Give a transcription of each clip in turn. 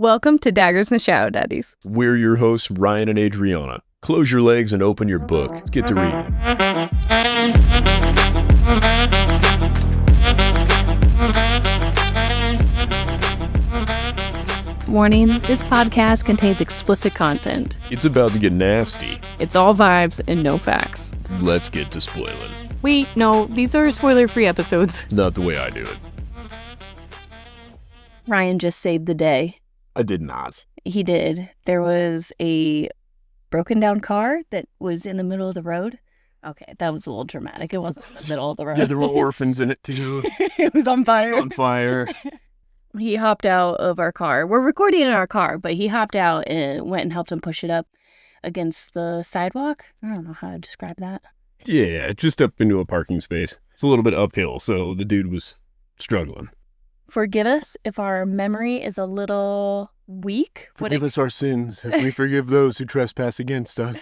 Welcome to Daggers and Shadow Daddies. We're your hosts, Ryan and Adriana. Close your legs and open your book. Let's get to reading. Warning, this podcast contains explicit content. It's about to get nasty. It's all vibes and no facts. Let's get to spoiling. Wait, no, these are spoiler-free episodes. Not the way I do it. Ryan just saved the day. I did not. He did. There was a broken down car that was in the middle of the road. Okay, that was a little dramatic. It wasn't in the middle of the road. Yeah, there were orphans in it too. It was on fire. It was on fire. He hopped out of our car. We're recording in our car, but he hopped out and went and helped him push it up against the sidewalk. I don't know how to describe that. Yeah, just up into a parking space. It's a little bit uphill, so the dude was struggling. Forgive us if our memory is a little weak. Forgive us our sins as we forgive those who trespass against us.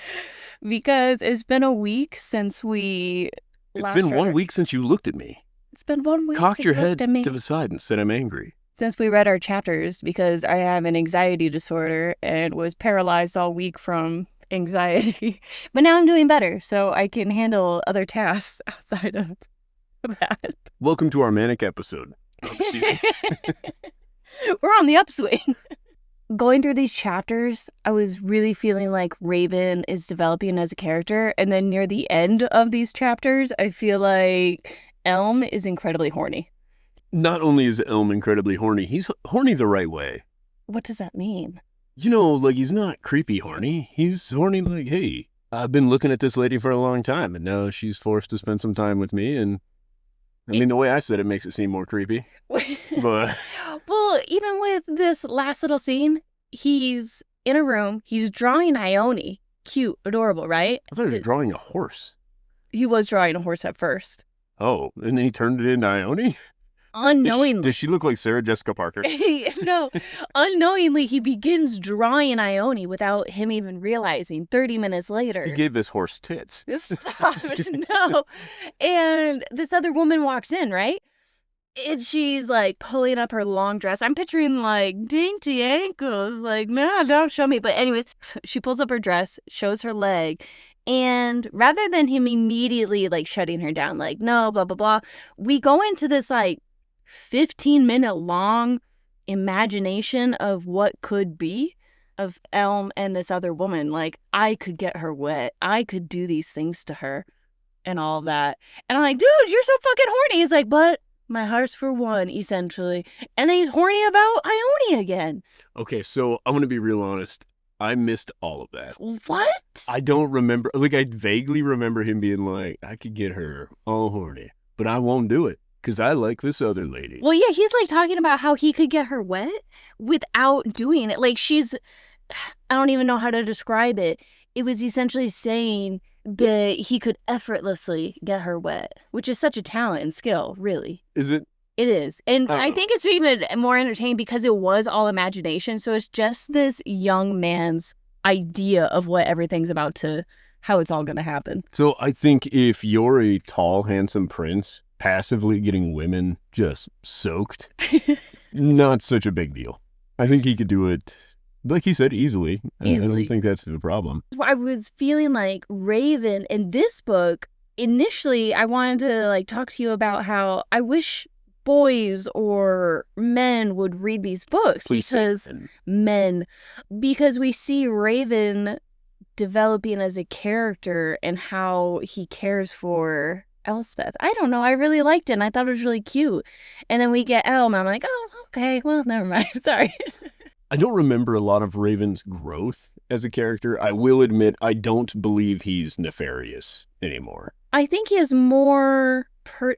Because it's been a week since we It's been 1 week since you looked at me. It's been 1 week Cocked since your you head looked at me. to the side and said I'm angry. Since we read our chapters, because I have an anxiety disorder and was paralyzed all week from anxiety. But now I'm doing better, so I can handle other tasks outside of that. Welcome to our manic episode. Oh, excuse me. We're on the upswing. Going through these chapters, I was really feeling like Raven is developing as a character. And then near the end of these chapters, I feel like Elm is incredibly horny. Not only is Elm incredibly horny, he's horny the right way. What does that mean? You know, like, he's not creepy horny. He's horny like, hey, I've been looking at this lady for a long time, and now she's forced to spend some time with me, and I mean, the way I said it makes it seem more creepy. But Well, even with this last little scene, he's in a room, he's drawing Ione. Cute, adorable, right? I thought he was drawing a horse. He was drawing a horse at first. Oh, and then he turned it into Ione? Unknowingly. Does she look like Sarah Jessica Parker? No, unknowingly, he begins drawing Ione without him even realizing 30 minutes later. He gave this horse tits. Stop. No. And this other woman walks in, right? And she's like pulling up her long dress. I'm picturing like dainty ankles. Like, no, don't show me. But anyways, she pulls up her dress, shows her leg. And rather than him immediately like shutting her down, like, no, blah, blah, blah, we go into this like 15-minute long imagination of what could be of Elm and this other woman. Like, I could get her wet. I could do these things to her and all that. And I'm like, dude, you're so fucking horny. He's like, but my heart's for one, essentially. And then he's horny about Ione again. Okay, so I'm going to be real honest. I missed all of that. What? I don't remember. Like, I vaguely remember him being like, I could get her all horny, but I won't do it because I like this other lady. Well, yeah, he's like talking about how he could get her wet without doing it. Like, I don't even know how to describe it. It was essentially saying that he could effortlessly get her wet, which is such a talent and skill, really. Is it? It is. And I think it's even more entertaining because it was all imagination. So it's just this young man's idea of what everything's about to, how it's all going to happen. So I think if you're a tall, handsome prince, passively getting women just soaked, not such a big deal. I think he could do it, like he said, easily. I don't think that's the problem. I was feeling like Raven in this book, initially I wanted to like talk to you about how I wish boys or men would read these books. Please because we see Raven developing as a character and how he cares for Elspeth. I don't know. I really liked it and I thought it was really cute. And then we get Elm and I'm like, oh, okay, well, never mind. Sorry. I don't remember a lot of Raven's growth as a character. I will admit, I don't believe he's nefarious anymore. I think he is more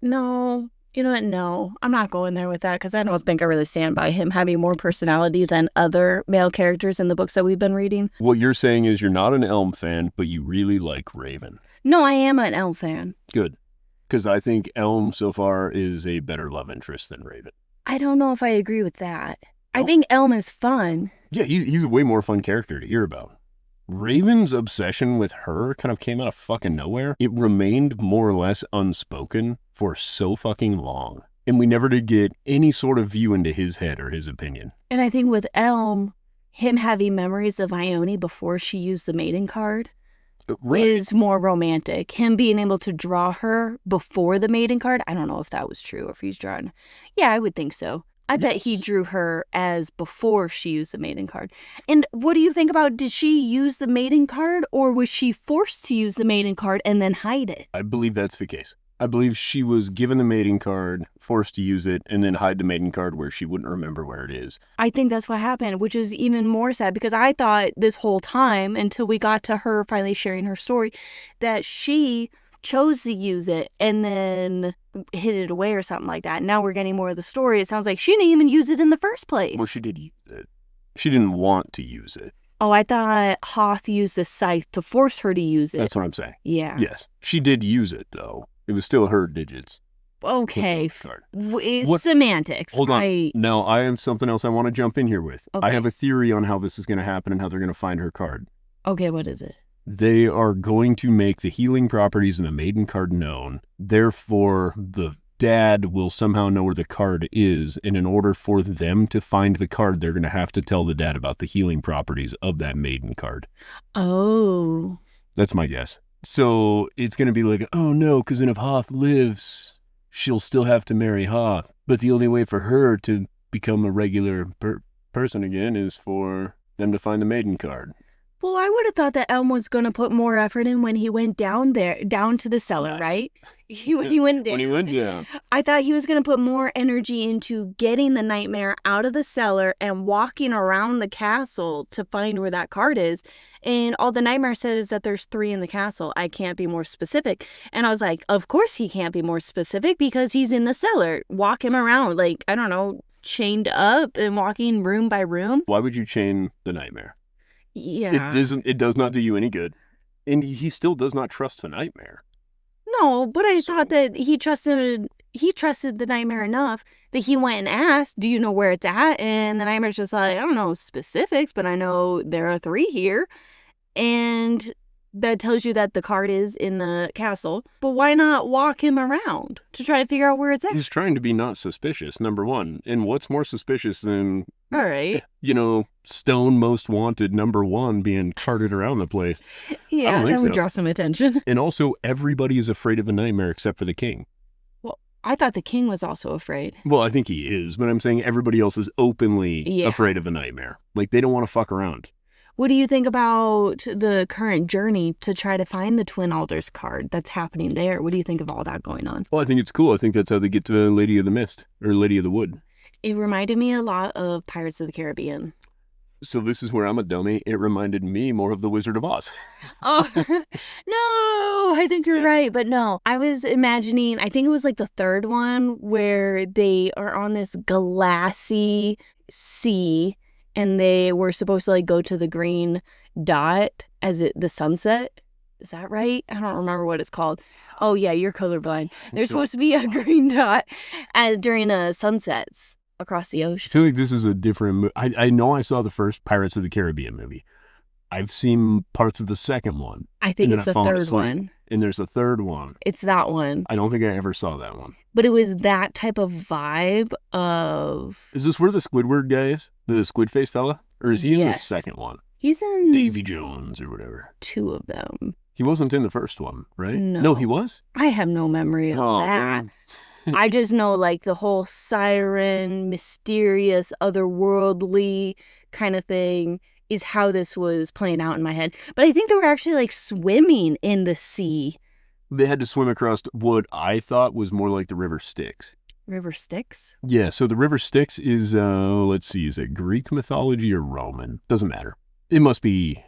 no. You know what? No, I'm not going there with that because I don't think I really stand by him having more personality than other male characters in the books that we've been reading. What you're saying is you're not an Elm fan, but you really like Raven. No, I am an Elm fan. Good. Because I think Elm so far is a better love interest than Raven. I don't know if I agree with that. I think Elm is fun. Yeah, he's a way more fun character to hear about. Raven's obsession with her kind of came out of fucking nowhere. It remained more or less unspoken for so fucking long. And we never did get any sort of view into his head or his opinion. And I think with Elm, him having memories of Ione before she used the maiden card is more romantic. Him being able to draw her before the maiden card, I don't know if that was true or if he's drawn. Yeah, I would think so. I bet he drew her as before she used the maiden card. And what do you think about, did she use the maiden card or was she forced to use the maiden card and then hide it? I believe that's the case. I believe she was given the maiden card, forced to use it, and then hide the maiden card where she wouldn't remember where it is. I think that's what happened, which is even more sad because I thought this whole time until we got to her finally sharing her story that she chose to use it and then hid it away or something like that. Now we're getting more of the story. It sounds like she didn't even use it in the first place. Well, she did use it. She didn't want to use it. Oh, I thought Hoth used the scythe to force her to use it. That's what I'm saying. Yeah. Yes. She did use it, though. It was still her digits. Okay. It's semantics. Hold on. Now, I have something else I want to jump in here with. Okay. I have a theory on how this is going to happen and how they're going to find her card. Okay, what is it? They are going to make the healing properties in the maiden card known. Therefore, the dad will somehow know where the card is. And in order for them to find the card, they're going to have to tell the dad about the healing properties of that maiden card. Oh. That's my guess. So it's going to be like, oh no, because then if Hoth lives, she'll still have to marry Hoth. But the only way for her to become a regular person again is for them to find the maiden card. Well, I would have thought that Elm was going to put more effort in when he went down to the cellar, right? When he went down. I thought he was going to put more energy into getting the nightmare out of the cellar and walking around the castle to find where that card is. And all the nightmare said is that there's 3 in the castle. I can't be more specific. And I was like, of course he can't be more specific because he's in the cellar. Walk him around, like, I don't know, chained up and walking room by room. Why would you chain the nightmare? Yeah. It does not do you any good. And he still does not trust the nightmare. No, but I thought that he trusted the nightmare enough that he went and asked, do you know where it's at? And the nightmare's just like, I don't know specifics, but I know there are 3 here. And that tells you that the card is in the castle. But why not walk him around to try to figure out where it's at? He's trying to be not suspicious, number one. And what's more suspicious than, all right, Stone Most Wanted #1 being carted around the place? Yeah, that would draw some attention. And also, everybody is afraid of a nightmare except for the king. Well, I thought the king was also afraid. Well, I think he is, but I'm saying everybody else is openly afraid of a nightmare. Like, they don't want to fuck around. What do you think about the current journey to try to find the Twin Alders card that's happening there? What do you think of all that going on? Well, I think it's cool. I think that's how they get to Lady of the Mist, or Lady of the Wood. It reminded me a lot of Pirates of the Caribbean. So this is where I'm a dummy. It reminded me more of The Wizard of Oz. Oh, no, I think you're right. But no, I was imagining, I think it was like the 3rd one where they are on this glassy sea and they were supposed to like go to the green dot as the sunset. Is that right? I don't remember what it's called. Oh yeah, you're colorblind. There's supposed to be a green dot during sunsets across the ocean. I feel like this is a different movie. I know I saw the first Pirates of the Caribbean movie. I've seen parts of the second one. I think it's the 3rd one. And there's a 3rd one. It's that one. I don't think I ever saw that one. But it was that type of vibe of... Is this where the Squidward guy is? The squid face fella? Or is he in the second one? He's in... Davy Jones or whatever. 2 of them. He wasn't in the first one, right? No, he was? I have no memory of that. I just know like the whole siren, mysterious, otherworldly kind of thing is how this was playing out in my head. But I think they were actually like swimming in the sea. They had to swim across what I thought was more like the River Styx. River Styx? Yeah, so the River Styx is, let's see, is it Greek mythology or Roman? Doesn't matter. It must be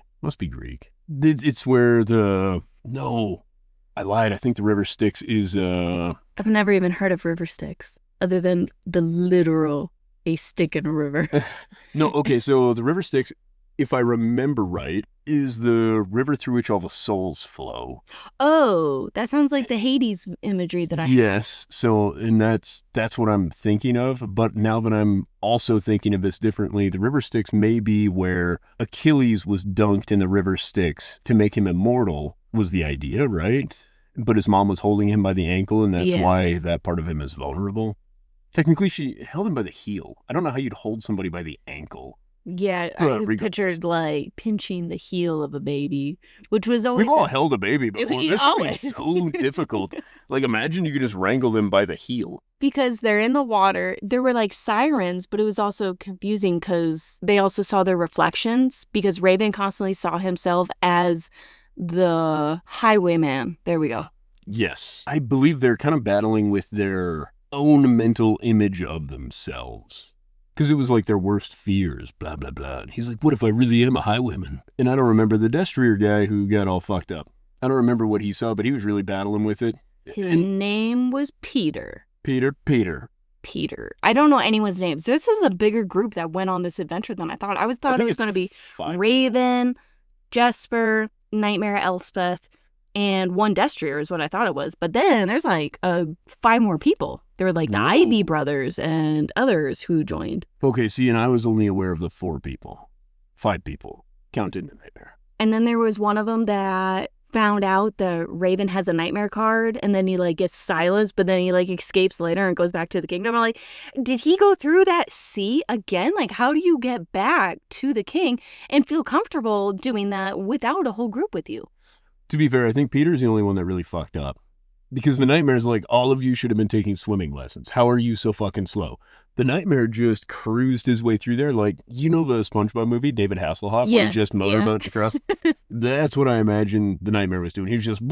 Greek. It's where no, I lied. I think the River Styx is, I've never even heard of River Styx other than the literal a stick in a river. No, okay, so the River Styx, if I remember right, is the river through which all the souls flow. Oh, that sounds like the Hades imagery that I have. Yes, so, and that's what I'm thinking of, but now that I'm also thinking of this differently, the River Styx may be where Achilles was dunked in the River Styx to make him immortal, was the idea, right? But his mom was holding him by the ankle, and that's why that part of him is vulnerable. Technically, she held him by the heel. I don't know how you'd hold somebody by the ankle. Yeah, But I regardless. pictured like pinching the heel of a baby, which was always We've all held a baby before. This would be Always. so difficult. Like, imagine you could just wrangle them by the heel. because they're in the water. There were like sirens, but it was also confusing because they also saw their reflections because Raven constantly saw himself as the highwayman. There we go. Yes. I believe they're kind of battling with their own mental image of themselves. Because it was like their worst fears, blah, blah, blah. And he's like, what if I really am a highwayman? And I don't remember the Destrier guy who got all fucked up. I don't remember what he saw, but he was really battling with it. His name was Peter. Peter. I don't know anyone's names. This was a bigger group that went on this adventure than I thought. I thought it was going to be 5. Raven, Jesper, Nightmare Elspeth, and one Destrier is what I thought it was. But then there's like 5 more people. There were like the Ivy brothers and others who joined. Okay, see, and I was only aware of the 4 people. 5 people counted in Nightmare. And then there was one of them that found out that Raven has a nightmare card, and then he like gets silenced, but then he like escapes later and goes back to the kingdom. I'm like, did he go through that sea again? Like, how do you get back to the king and feel comfortable doing that without a whole group with you? To be fair, I think Peter's the only one that really fucked up. Because the Nightmare's like, all of you should have been taking swimming lessons. How are you so fucking slow? The Nightmare just cruised his way through there. Like, you know the SpongeBob movie, David Hasselhoff, where he just motorboats across? That's what I imagine the Nightmare was doing. He was just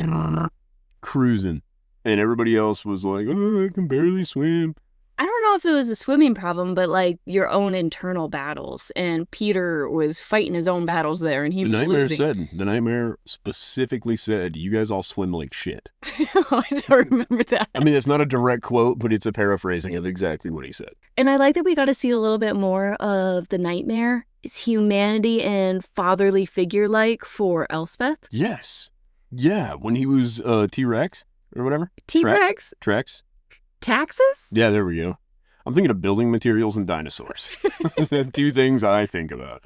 cruising. And everybody else was like, oh, I can barely swim. I don't know if it was a swimming problem, but like your own internal battles. And Peter was fighting his own battles there, and he was losing. The Nightmare specifically said, you guys all swim like shit. I don't remember that. I mean, it's not a direct quote, but it's a paraphrasing of exactly what he said. And I like that we got to see a little bit more of the Nightmare. It's humanity and fatherly figure-like for Elspeth. Yes. Yeah, when he was T-Rex or whatever. T-Rex? Trex. Taxes? Yeah, there we go. I'm thinking of building materials and dinosaurs. 2 things I think about.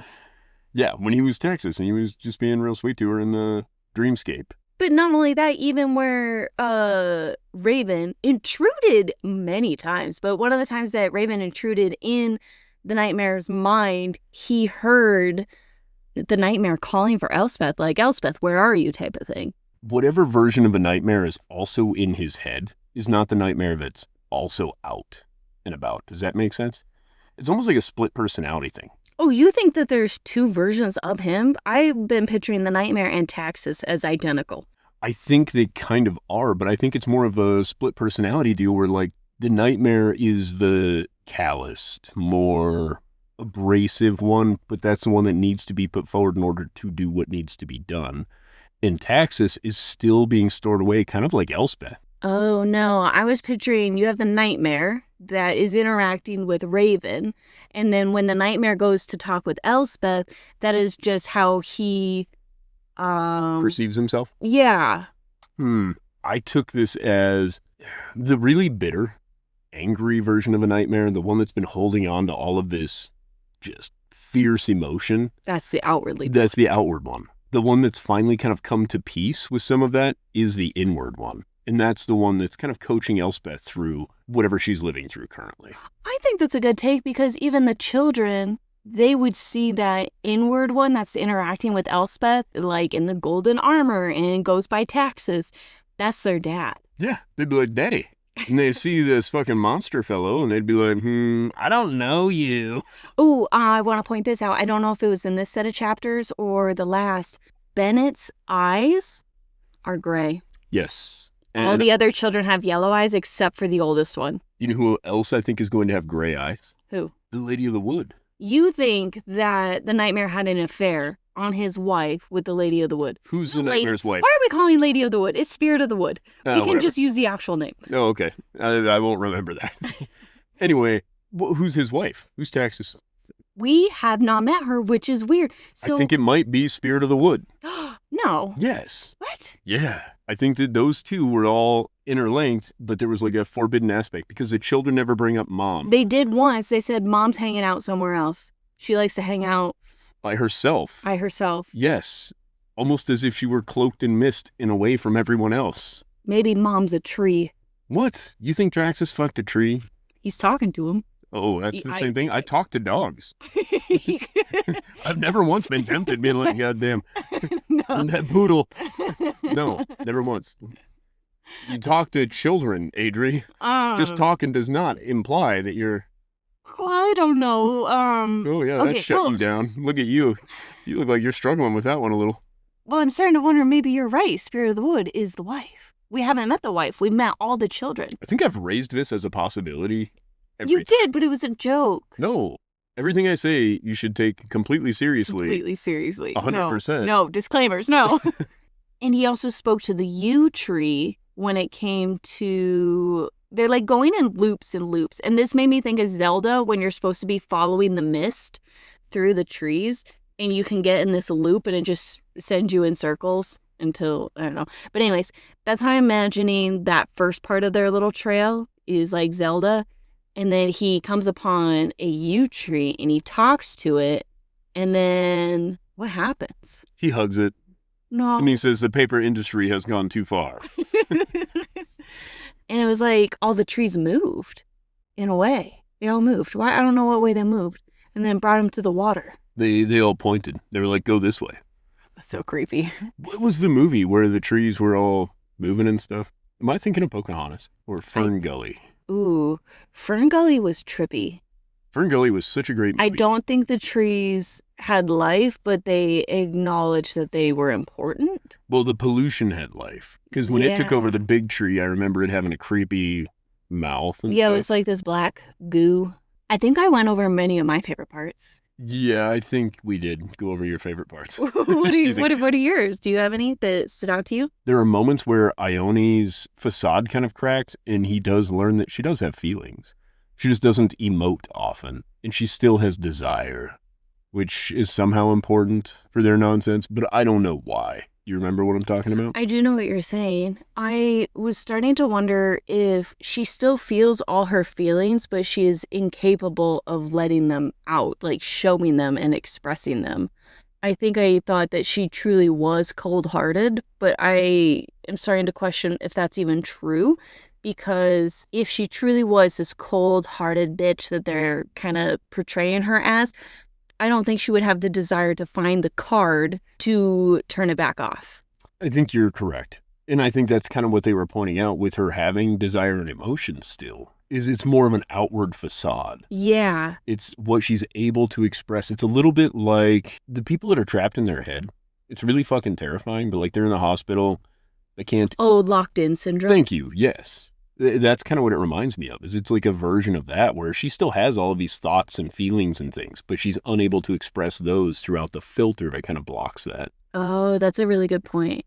Yeah, when he was Texas and he was just being real sweet to her in the dreamscape. But not only that, even where Raven intruded many times, but one of the times that Raven intruded in the Nightmare's mind, he heard the Nightmare calling for Elspeth, like, Elspeth, where are you, type of thing. Whatever version of a Nightmare is also in his head is not the Nightmare that's also out and about. Does that make sense? It's almost like a split personality thing. Oh, you think that there's 2 versions of him? I've been picturing the Nightmare and Taxus as identical. I think they kind of are, but I think it's more of a split personality deal where, like, the Nightmare is the calloused, more abrasive one, but that's the one that needs to be put forward in order to do what needs to be done. And Taxus is still being stored away, kind of like Elspeth. Oh, no. I was picturing you have the Nightmare that is interacting with Raven, and then when the Nightmare goes to talk with Elspeth, that is just how he perceives himself? Yeah. I took this as the really bitter, angry version of a Nightmare, the one that's been holding on to all of this just fierce emotion. That's the outwardly. That's the outward one. The one that's finally kind of come to peace with some of that is the inward one. And that's the one that's kind of coaching Elspeth through whatever she's living through currently. I think that's a good take because even the children, they would see that inward one that's interacting with Elspeth, like in the golden armor and goes by Taxus. That's their dad. Yeah, they'd be like, Daddy. And they'd see this fucking monster fellow and they'd be like, I don't know you. Oh, I want to point this out. I don't know if it was in this set of chapters or the last. Bennett's eyes are gray. Yes. And all the other children have yellow eyes except for the oldest one. You know who else I think is going to have gray eyes? Who? The Lady of the Wood. You think that the Nightmare had an affair on his wife with the Lady of the Wood. Who's the Nightmare's wife? Why are we calling Lady of the Wood? It's Spirit of the Wood. We can just use the actual name. Oh, okay. I won't remember that. Anyway, who's his wife? Who's Taxus? We have not met her, which is weird. I think it might be Spirit of the Wood. No. Yes. What? Yeah. I think that those two were all interlinked, but there was like a forbidden aspect because the children never bring up Mom. They did once. They said Mom's hanging out somewhere else. She likes to hang out. By herself. By herself. Yes. Almost as if she were cloaked in mist and away from everyone else. Maybe Mom's a tree. What? You think Taxus fucked a tree? He's talking to him. Oh, that's the same thing. I talk to dogs. I've never once been tempted being like, goddamn, that poodle. No, never once. You talk to children, Adri. Just talking does not imply that you're... Well, I don't know. Oh, yeah, okay, that shut you down. Look at you. You look like you're struggling with that one a little. Well, I'm starting to wonder, maybe you're right. Spirit of the Wood is the wife. We haven't met the wife. We've met all the children. I think I've raised this as a possibility. You did, but it was a joke. No. Everything I say, you should take completely seriously. Completely seriously. 100%. No, disclaimers, no. And he also spoke to the yew tree when it came to... They're like going in loops and loops. And this made me think of Zelda when you're supposed to be following the mist through the trees. And you can get in this loop and it just sends you in circles until, I don't know. But anyways, that's how I'm imagining that first part of their little trail is like Zelda. And then he comes upon a yew tree and he talks to it. And then what happens? He hugs it. No. And he says the paper industry has gone too far. And it was like all the trees moved in a way. They all moved. Why? I don't know what way they moved. And then brought him to the water. They all pointed. They were like, go this way. That's so creepy. What was the movie where the trees were all moving and stuff? Am I thinking of Pocahontas or Fern Gully? Ooh, Fern Gully was trippy. Fern Gully was such a great movie. I don't think the trees had life, but they acknowledged that they were important. Well, the pollution had life. Because when it took over the big tree, I remember it having a creepy mouth and stuff. Yeah, it was like this black goo. I think I went over many of my favorite parts. Yeah, I think we did go over your favorite parts. What are yours? Do you have any that stood out to you? There are moments where Ione's facade kind of cracks, and he does learn that she does have feelings. She just doesn't emote often, and she still has desire, which is somehow important for their nonsense, but I don't know why. You remember what I'm talking about? I do know what you're saying. I was starting to wonder if she still feels all her feelings, but she is incapable of letting them out, like showing them and expressing them. I think I thought that she truly was cold-hearted, but I am starting to question if that's even true, because if she truly was this cold-hearted bitch that they're kind of portraying her as, I don't think she would have the desire to find the card to turn it back off. I think you're correct. And I think that's kind of what they were pointing out with her having desire and emotion still, is it's more of an outward facade. Yeah. It's what she's able to express. It's a little bit like the people that are trapped in their head. It's really fucking terrifying, but like they're in the hospital, they can't... Oh, locked in syndrome? Thank you, yes. That's kind of what it reminds me of, is it's like a version of that where she still has all of these thoughts and feelings and things, but she's unable to express those throughout the filter that kind of blocks that. Oh, that's a really good point.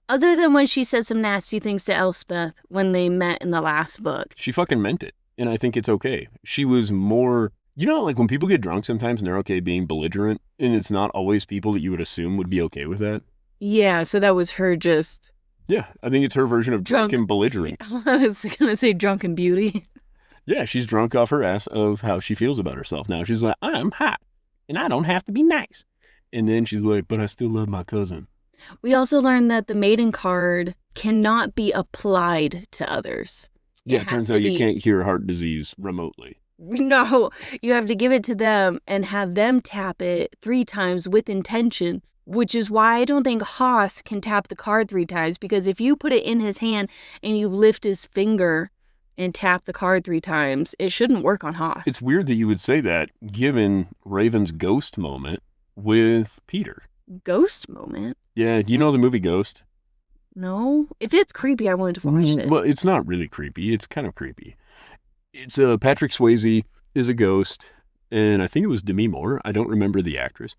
Other than when she said some nasty things to Elspeth when they met in the last book. She fucking meant it, and I think it's okay. She was more... You know, like when people get drunk sometimes and they're okay being belligerent, and it's not always people that you would assume would be okay with that? Yeah, so that was her just... Yeah, I think it's her version of drunken belligerence. I was going to say drunken beauty. Yeah, she's drunk off her ass of how she feels about herself now. She's like, I'm hot, and I don't have to be nice. And then she's like, but I still love my cousin. We also learned that the maiden card cannot be applied to others. Yeah, it turns out you can't cure heart disease remotely. No, you have to give it to them and have them tap it 3 times with intention. Which is why I don't think Hoth can tap the card 3 times, because if you put it in his hand and you lift his finger and tap the card 3 times, it shouldn't work on Hoth. It's weird that you would say that, given Raven's ghost moment with Peter. Ghost moment? Yeah, do you know the movie Ghost? No. If it's creepy, I wanted to watch it. Well, it's not really creepy. It's kind of creepy. It's Patrick Swayze is a ghost, and I think it was Demi Moore. I don't remember the actress.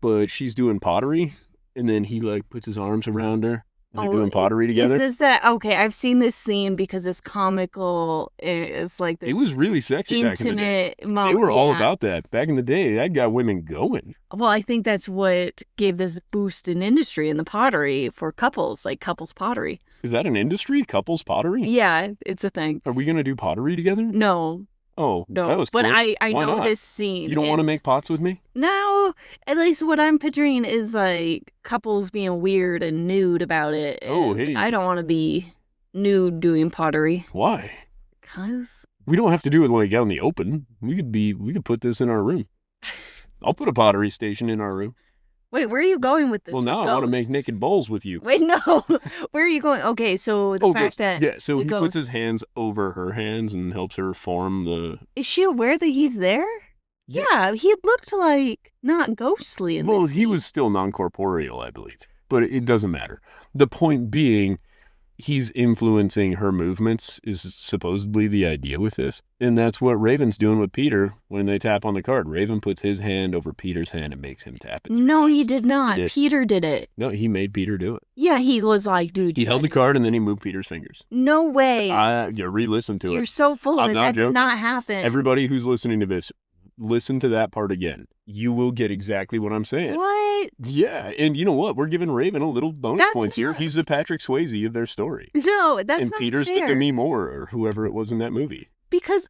But she's doing pottery, and then he like puts his arms around her, and they're doing pottery together. Is this that? Okay, I've seen this scene because it's comical. It's like this. It was really sexy back in the day. Moment. They were all about that back in the day. That got women going. Well, I think that's what gave this boost in industry in the pottery for couples, like couples pottery. Is that an industry? Couples pottery? Yeah, it's a thing. Are we gonna do pottery together? No. Oh, no, that was cool. But I Why know not? this scene. You don't want to make pots with me? No, at least what I'm picturing is like couples being weird and nude about it. Oh, hey. I don't want to be nude doing pottery. Why? Because We don't have to do it like out in the open. We could put this in our room. I'll put a pottery station in our room. Wait, where are you going with this? Well, now I want to make naked bowls with you. Wait, no. Where are you going? Okay, so the fact that... Yeah, so he ghost... puts his hands over her hands and helps her form the... Is she aware that he's there? Yeah, he looked like not ghostly in this. Well, he was still non-corporeal, I believe. But it doesn't matter. The point being, he's influencing her movements is supposedly the idea with this. And that's what Raven's doing with Peter when they tap on the card. Raven puts his hand over Peter's hand and makes him tap it. No, he did not. Peter did it. No, he made Peter do it. Yeah, he was like, dude. He held the card and then he moved Peter's fingers. No way. You re-listen to it. You're so full of it. That did not happen. Everybody who's listening to this, listen to that part again. You will get exactly what I'm saying. What? Yeah, and you know what? We're giving Raven a little bonus points here. He's the Patrick Swayze of their story. No, that's not fair. And Peter's the Demi Moore or whoever it was in that movie. Because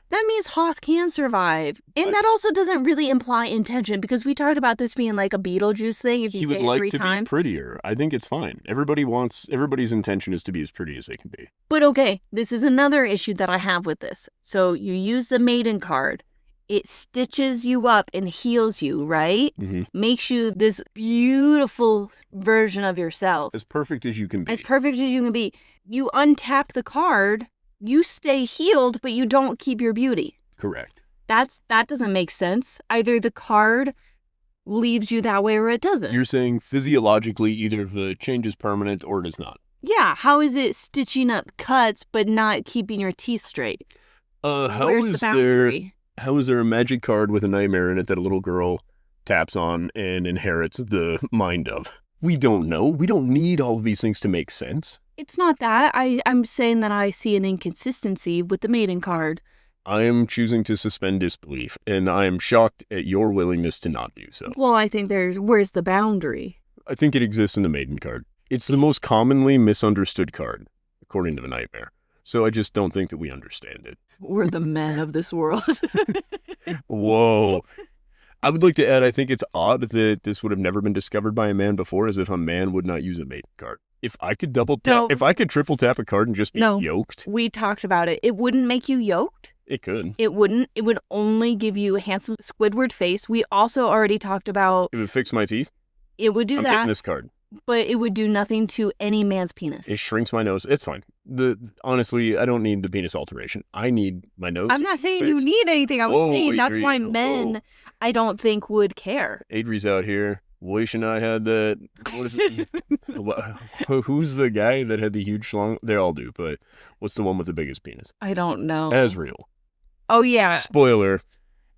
that means Hoth can survive. And that also doesn't really imply intention because we talked about this being like a Beetlejuice thing if you say it 3 times. He would like to be prettier. I think it's fine. Everybody's intention is to be as pretty as they can be. But okay, this is another issue that I have with this. So you use the maiden card. It stitches you up and heals you, right? Mm-hmm. Makes you this beautiful version of yourself. As perfect as you can be. As perfect as you can be. You untap the card, you stay healed, but you don't keep your beauty. Correct. That doesn't make sense. Either the card leaves you that way or it doesn't. You're saying physiologically either the change is permanent or it is not. Yeah, how is it stitching up cuts but not keeping your teeth straight? Where's the boundary? How is there a magic card with a nightmare in it that a little girl taps on and inherits the mind of? We don't know. We don't need all of these things to make sense. It's not that. I'm saying that I see an inconsistency with the maiden card. I am choosing to suspend disbelief, and I am shocked at your willingness to not do so. Well, I think where's the boundary? I think it exists in the maiden card. It's the most commonly misunderstood card, according to the nightmare. So I just don't think that we understand it. We're the men of this world. Whoa. I would like to add, I think it's odd that this would have never been discovered by a man before, as if a man would not use a maiden card. If I could if I could triple tap a card and just be yoked. We talked about it. It wouldn't make you yoked. It could. It wouldn't. It would only give you a handsome Squidward face. We also already talked about... It would fix my teeth? It would do I'm that. hitting this card. But it would do nothing to any man's penis. It shrinks my nose. It's fine. Honestly, I don't need the penis alteration. I need my nose. I'm not saying you need anything. I was saying that's why men, I don't think, would care. Adri's out here. Wishing I had that. What is it? Who's the guy that had the huge schlong? They all do, but what's the one with the biggest penis? I don't know. Asriel. Oh, yeah. Spoiler.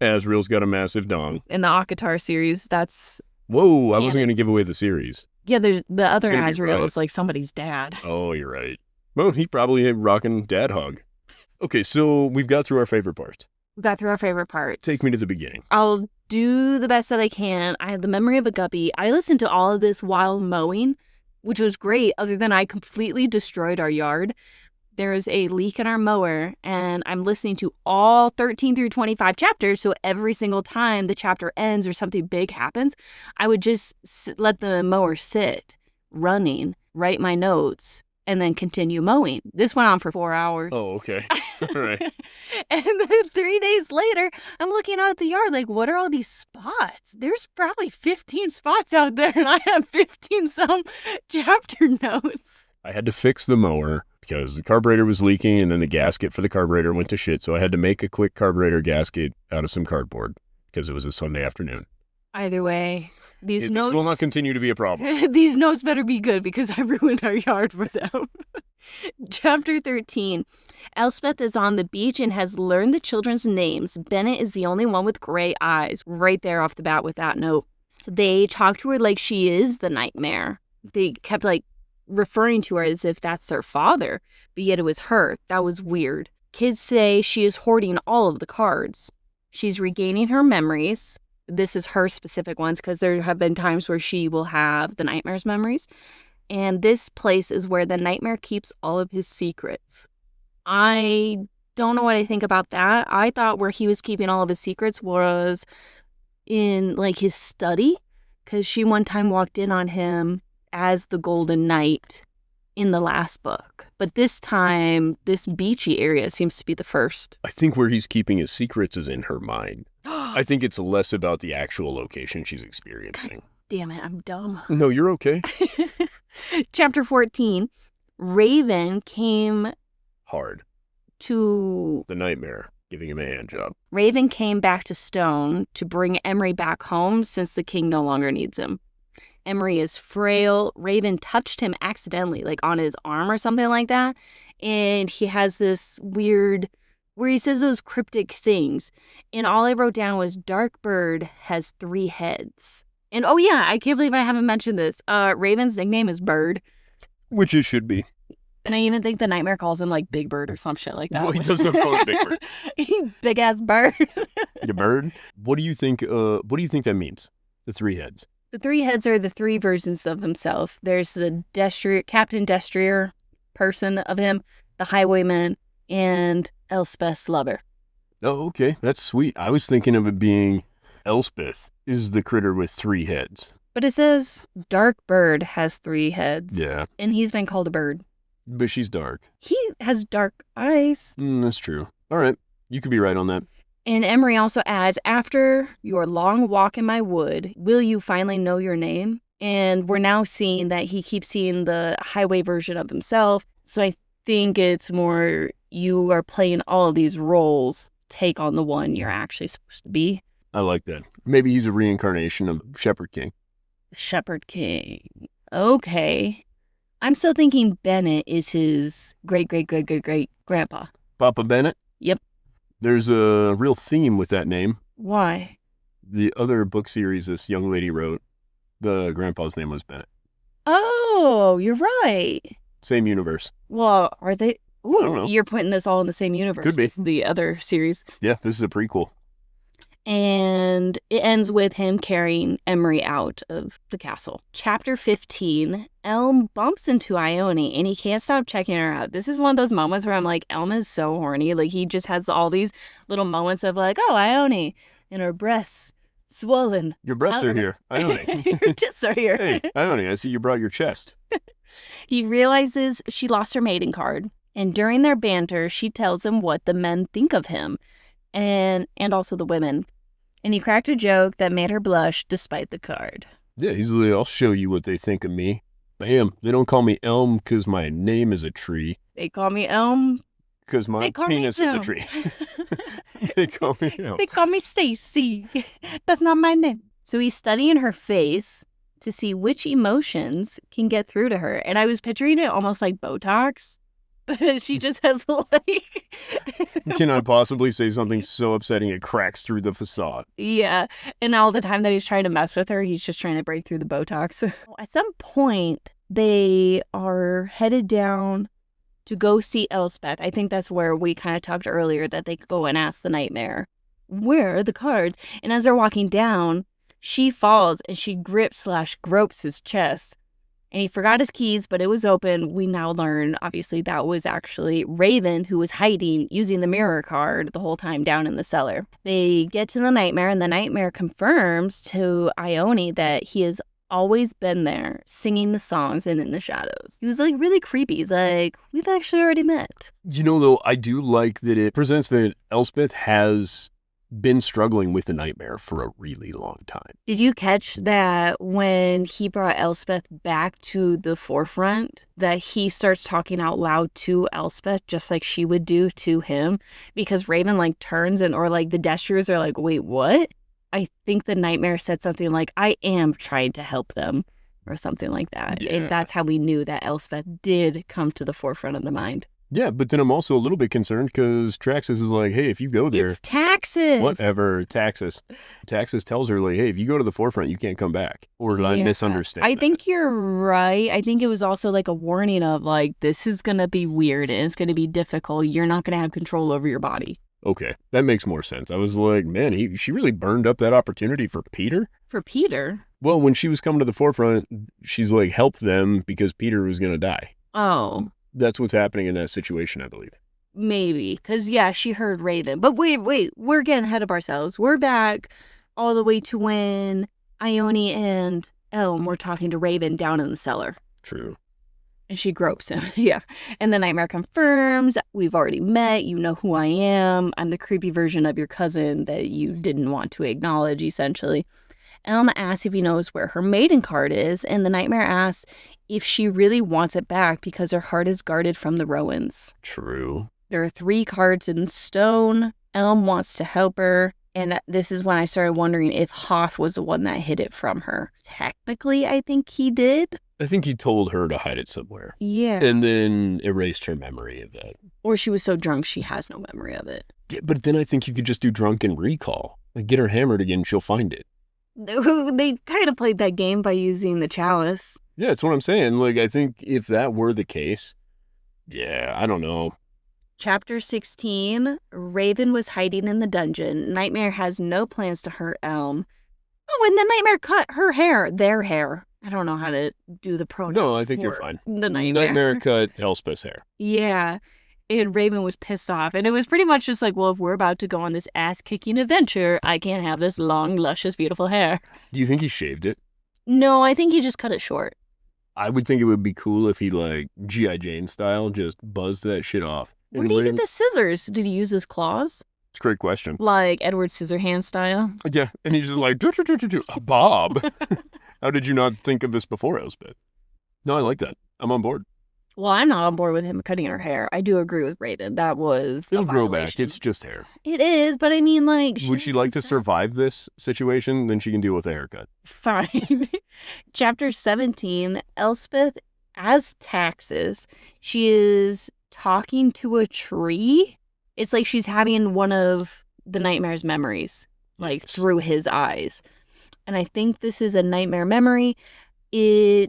Asriel's got a massive dong. In the Akatar series, that's... Whoa, I wasn't going to give away the series. Yeah, the other Asriel is like somebody's dad. Oh, you're right. Well, he probably had rocking dad hog. Okay, so we've got through our favorite parts. Take me to the beginning. I'll do the best that I can. I have the memory of a guppy. I listened to all of this while mowing, which was great, other than I completely destroyed our yard. There's a leak in our mower, and I'm listening to all 13 through 25 chapters, so every single time the chapter ends or something big happens, I would just let the mower sit, running, write my notes, and then continue mowing. This went on for 4 hours. Oh, okay. All right. And then 3 days later, I'm looking out at the yard like, what are all these spots? There's probably 15 spots out there, and I have 15-some chapter notes. I had to fix the mower because the carburetor was leaking, and then the gasket for the carburetor went to shit, so I had to make a quick carburetor gasket out of some cardboard because it was a Sunday afternoon. Either way, these notes... This will not continue to be a problem. These notes better be good because I ruined our yard for them. Chapter 13. Elspeth is on the beach and has learned the children's names. Bennett is the only one with gray eyes. Right there off the bat with that note. They talk to her like she is the nightmare. They kept referring to her as if that's their father, but yet it was her. That was weird. Kids say she is hoarding all of the cards. She's regaining her memories. This is her specific ones because there have been times where she will have the nightmare's memories. And this place is where the nightmare keeps all of his secrets. I don't know what I think about that. I thought where he was keeping all of his secrets was in his study, because she one time walked in on him as the Golden Knight in the last book. But this time, this beachy area seems to be the first. I think where he's keeping his secrets is in her mind. I think it's less about the actual location she's experiencing. Damn it, I'm dumb. No, you're okay. Chapter 14, Raven came Hard. to... The nightmare, giving him a hand job. Raven came back to Stone to bring Emery back home since the king no longer needs him. Emery is frail. Raven touched him accidentally, like on his arm or something like that. And he has this weird, where he says those cryptic things. And all I wrote down was Dark Bird has 3 heads. And oh yeah, I can't believe I haven't mentioned this. Raven's nickname is Bird. Which it should be. And I even think the nightmare calls him like Big Bird or some shit like that. Well, he does not call him Big Bird. Big ass bird. The bird? What do you think that means? The 3 heads. The 3 heads are the 3 versions of himself. There's the Destrier, Captain Destrier person of him, the Highwayman, and Elspeth's lover. Oh, okay. That's sweet. I was thinking of it being Elspeth is the critter with 3 heads. But it says Dark Bird has 3 heads. Yeah. And he's been called a bird. But she's dark. He has dark eyes. That's true. All right. You could be right on that. And Emery also adds, after your long walk in my wood, will you finally know your name? And we're now seeing that he keeps seeing the highway version of himself. So I think it's more you are playing all of these roles, take on the one you're actually supposed to be. I like that. Maybe he's a reincarnation of Shepherd King. Shepherd King. Okay. I'm still thinking Bennett is his great-great-great-great-great-grandpa. Papa Bennett? Yep. There's a real theme with that name. Why? The other book series this young lady wrote, the grandpa's name was Bennett. Oh, you're right. Same universe. Well, are they? Ooh, I don't know. You're putting this all in the same universe. Could be. As the other series. Yeah, this is a prequel. And it ends with him carrying Emery out of the castle. Chapter 15, Elm bumps into Ione and he can't stop checking her out. This is one of those moments where I'm like, Elm is so horny. Like, he just has all these little moments of like, oh, Ione, and her breasts swollen. Your breasts are here. Ione. Your tits are here. Hey, Ione, I see you brought your chest. He realizes she lost her mating card. And during their banter, she tells him what the men think of him. And also the women. And he cracked a joke that made her blush despite the card. Yeah, he's like, I'll show you what they think of me. Bam. They don't call me Elm because my name is a tree. They call me Elm. Because my penis is a tree. They call me Elm. They call me Stacy. That's not my name. So he's studying her face to see which emotions can get through to her. And I was picturing it almost like Botox. She just has like... You cannot possibly say something so upsetting it cracks through the facade. Yeah. And all the time that he's trying to mess with her, he's just trying to break through the Botox. At some point, they are headed down to go see Elspeth. I think that's where we kind of talked earlier that they could go and ask the nightmare, where are the cards? And as they're walking down, she falls and she grips/gropes his chest. And he forgot his keys, but it was open. We now learn, obviously, that was actually Raven, who was hiding using the mirror card the whole time down in the cellar. They get to the nightmare, and the nightmare confirms to Ione that he has always been there, singing the songs and in the shadows. He was, like, really creepy. He's like, we've actually already met. You know, though, I do like that it presents that Elspeth has been struggling with the nightmare for a really long time. Did you catch that when he brought Elspeth back to the forefront, that he starts talking out loud to Elspeth just like she would do to him? Because Raven like turns and or like the Destriers are like, wait, what? I think the nightmare said something like, I am trying to help them or something like that. Yeah. And that's how we knew that Elspeth did come to the forefront of the mind. Yeah, but then I'm also a little bit concerned because Traxxas is like, hey, if you go there... It's Taxes! Whatever, Taxxas. Taxxas tells her, like, hey, if you go to the forefront, you can't come back. Or did I misunderstand I that? think you're right. I think it was also like a warning of, like, this is going to be weird and it's going to be difficult. You're not going to have control over your body. Okay, that makes more sense. I was like, man, she really burned up that opportunity for Peter? For Peter? Well, when she was coming to the forefront, she's like, help them because Peter was going to die. Oh. That's what's happening in that situation, I believe. Maybe. Because, yeah, she heard Raven. But wait. We're getting ahead of ourselves. We're back all the way to when Ione and Elm were talking to Raven down in the cellar. True. And she gropes him. Yeah. And the nightmare confirms, we've already met. You know who I am. I'm the creepy version of your cousin that you didn't want to acknowledge, essentially. Elm asks if he knows where her maiden card is, and the nightmare asks if she really wants it back because her heart is guarded from the Rowans. True. There are 3 cards in stone. Elm wants to help her. And this is when I started wondering if Hoth was the one that hid it from her. Technically, I think he did. I think he told her to hide it somewhere. Yeah. And then erased her memory of that. Or she was so drunk she has no memory of it. Yeah, but then I think you could just do drunken recall. Like, get her hammered again, she'll find it. They kind of played that game by using the chalice. Yeah, that's what I'm saying. Like, I think if that were the case, yeah, I don't know. Chapter 16, Raven was hiding in the dungeon. Nightmare has no plans to hurt Elm. Oh, and the Nightmare cut her hair. Their hair. I don't know how to do the pronouns. No, I think you're fine. The Nightmare. Nightmare cut Elspeth's hair. Yeah. And Raven was pissed off. And it was pretty much just like, well, if we're about to go on this ass-kicking adventure, I can't have this long, luscious, beautiful hair. Do you think he shaved it? No, I think he just cut it short. I would think it would be cool if he, like, G.I. Jane style, just buzzed that shit off. Where did he get the scissors? Did he use his claws? It's a great question. Like Edward Scissorhands style? Yeah, and he's just like, Bob, how did you not think of this before, Elspeth? No, I like that. I'm on board. Well, I'm not on board with him cutting her hair. I do agree with Raven. That was It'll grow back. It's just hair. It is, but I mean, like... Would she like to survive this situation? Then she can deal with a haircut. Fine. Chapter 17, Elspeth, as Taxes, she is talking to a tree. It's like she's having one of the nightmare's memories, like through his eyes. And I think this is a nightmare memory. The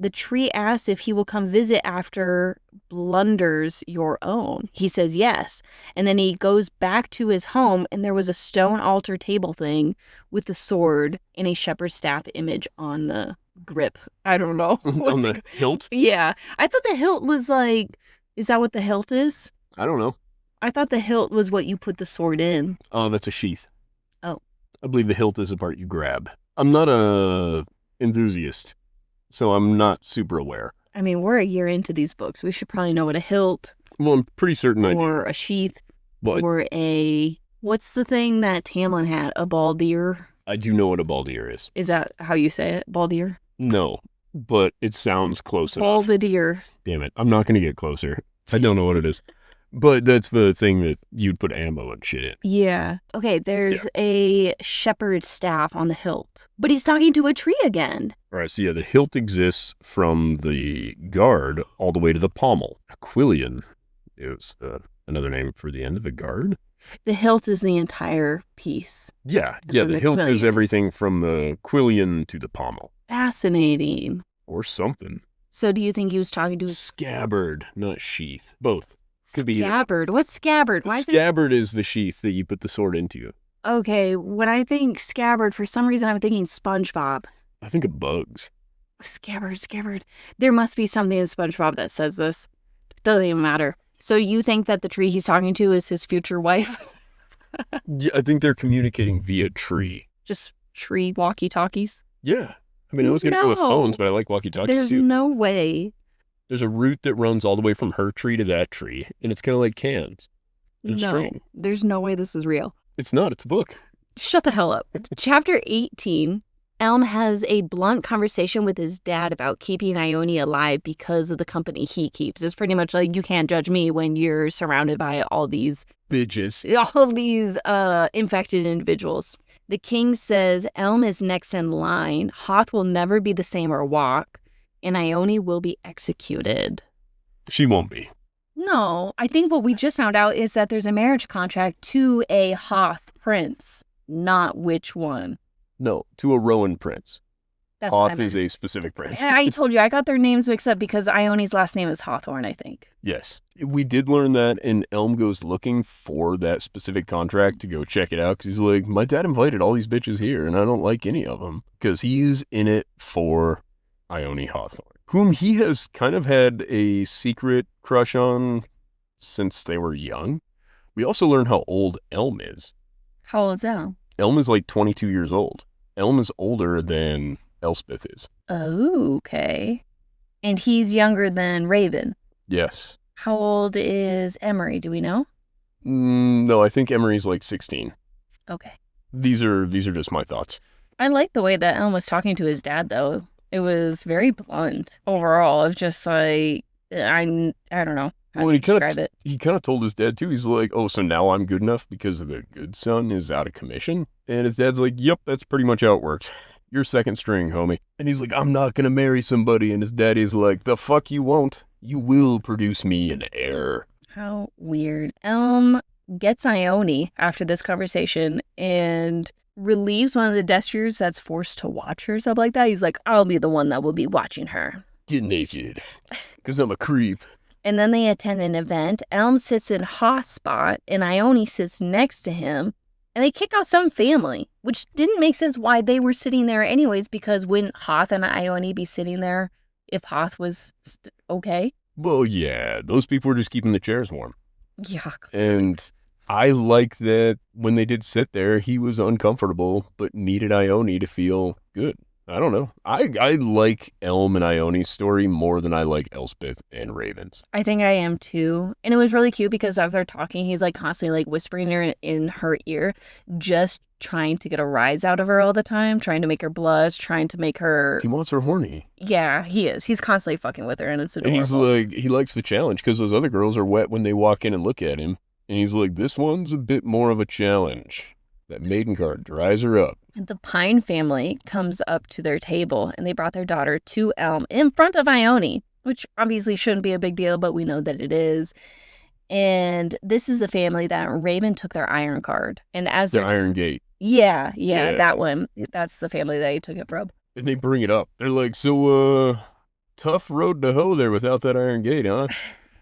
tree asks if he will come visit after blunders your own. He says yes. And then he goes back to his home, and there was a stone altar table thing with the sword and a shepherd's staff image on the grip. I don't know. On the hilt? Yeah. I thought the hilt was like, is that what the hilt is? I don't know. I thought the hilt was what you put the sword in. Oh, that's a sheath. Oh. I believe the hilt is the part you grab. I'm not a enthusiast, so I'm not super aware. I mean, we're a year into these books. We should probably know what a hilt. Well, I'm pretty certain I do. Or a sheath. What? Or a... What's the thing that Tamlin had? A baldier? I do know what a baldier is. Is that how you say it? Baldier? No, but it sounds close enough. Baldadier. Damn it. I'm not going to get closer. I don't know what it is. But that's the thing that you'd put ammo and shit in. Yeah. Okay, there's a shepherd's staff on the hilt. But he's talking to a tree again. All right, so yeah, the hilt exists from the guard all the way to the pommel. Aquilion is another name for the end of the guard. The hilt is the entire piece. Yeah, the hilt is everything from the quillion to the pommel. Fascinating. Or something. So do you think he was talking to... Scabbard, not sheath. Both. Could be Scabbard? What's scabbard? Why Scabbard is the sheath that you put the sword into. Okay, when I think scabbard, for some reason I'm thinking SpongeBob. I think of bugs. Scabbard. There must be something in SpongeBob that says this. Doesn't even matter. So you think that the tree he's talking to is his future wife? Yeah, I think they're communicating via tree. Just tree walkie-talkies? Yeah. I mean, I was going to go with phones, but I like walkie-talkies too. There's no way. There's a route that runs all the way from her tree to that tree, and it's kind of like cans. And string. There's no way this is real. It's not. It's a book. Shut the hell up. Chapter 18, Elm has a blunt conversation with his dad about keeping Ione alive because of the company he keeps. It's pretty much like, you can't judge me when you're surrounded by all these... bitches. All these infected individuals. The king says Elm is next in line. Hoth will never be the same or walk. And Ione will be executed. She won't be. No, I think what we just found out is that there's a marriage contract to a Hoth prince, not which one. No, to a Rowan prince. That's Hoth is a specific prince. I told you, I got their names mixed up because Ione's last name is Hawthorne, I think. Yes. We did learn that, and Elm goes looking for that specific contract to go check it out because he's like, my dad invited all these bitches here, and I don't like any of them. Because he's in it for Ione Hawthorne, whom he has kind of had a secret crush on since they were young. We also learn how old Elm is. How old is Elm? Elm is like 22 years old. Elm is older than Elspeth is. Oh, okay. And he's younger than Raven. Yes. How old is Emery? Do we know? No, I think Emery's like 16. Okay. These are just my thoughts. I like the way that Elm was talking to his dad, though. It was very blunt overall of just like, I don't know how to describe it. He kind of told his dad too. He's like, "Oh, so now I'm good enough because the good son is out of commission?" And his dad's like, "Yep, that's pretty much how it works. You're second string, homie." And he's like, "I'm not gonna marry somebody." And his daddy's like, "The fuck you won't. You will produce me an heir." How weird. Elm gets Ione after this conversation and relieves one of the Destriers that's forced to watch her, something like that. He's like, I'll be the one that will be watching her. Get naked, because I'm a creep. And then they attend an event. Elm sits in Hoth's spot, and Ione sits next to him. And they kick out some family, which didn't make sense why they were sitting there anyways, because wouldn't Hoth and Ione be sitting there if Hoth was okay? Well, yeah, those people were just keeping the chairs warm. Yeah. And I like that when they did sit there, he was uncomfortable, but needed Ione to feel good. I don't know. I like Elm and Ione's story more than I like Elspeth and Raven's. I think I am too. And it was really cute because as they're talking, he's like constantly like whispering in her ear, just trying to get a rise out of her all the time, trying to make her blush, trying to make her... He wants her horny. Yeah, he is. He's constantly fucking with her and it's adorable. And he's like, he likes the challenge because those other girls are wet when they walk in and look at him. And he's like, this one's a bit more of a challenge. That maiden card dries her up. The Pine family comes up to their table and they brought their daughter to Elm in front of Ione, which obviously shouldn't be a big deal, but we know that it is. And this is the family that Raven took their iron card. And as their Iron Gate. Yeah, that one. That's the family that he took it from. And they bring it up. They're like, so, tough road to hoe there without that Iron Gate, huh?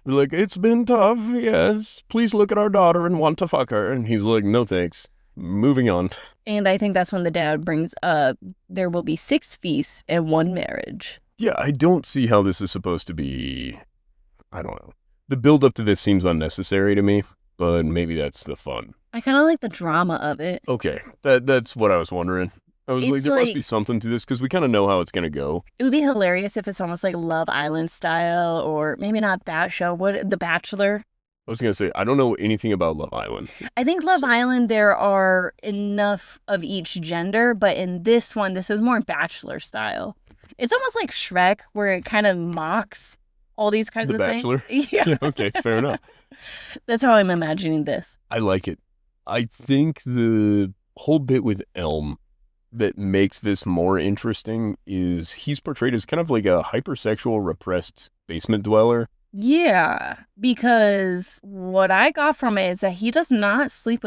They're like, it's been tough, yes. Please look at our daughter and want to fuck her. And he's like, no thanks. Moving on. And I think that's when the dad brings up, there will be 6 feasts and 1 marriage. Yeah, I don't see how this is supposed to be. I don't know. The build up to this seems unnecessary to me, but maybe that's the fun. I kind of like the drama of it. Okay, that's what I was wondering. I was like, there must be something to this because we kind of know how it's going to go. It would be hilarious if it's almost like Love Island style, or maybe not that show. The Bachelor. I was going to say, I don't know anything about Love Island. I think Love Island, there are enough of each gender, but in this one, this is more Bachelor style. It's almost like Shrek, where it kind of mocks all these kinds of things. The Bachelor? Yeah. Okay, fair enough. That's how I'm imagining this. I like it. I think the whole bit with Elm that makes this more interesting is he's portrayed as kind of like a hypersexual, repressed basement dweller. Yeah, because what I got from it is that he does not sleep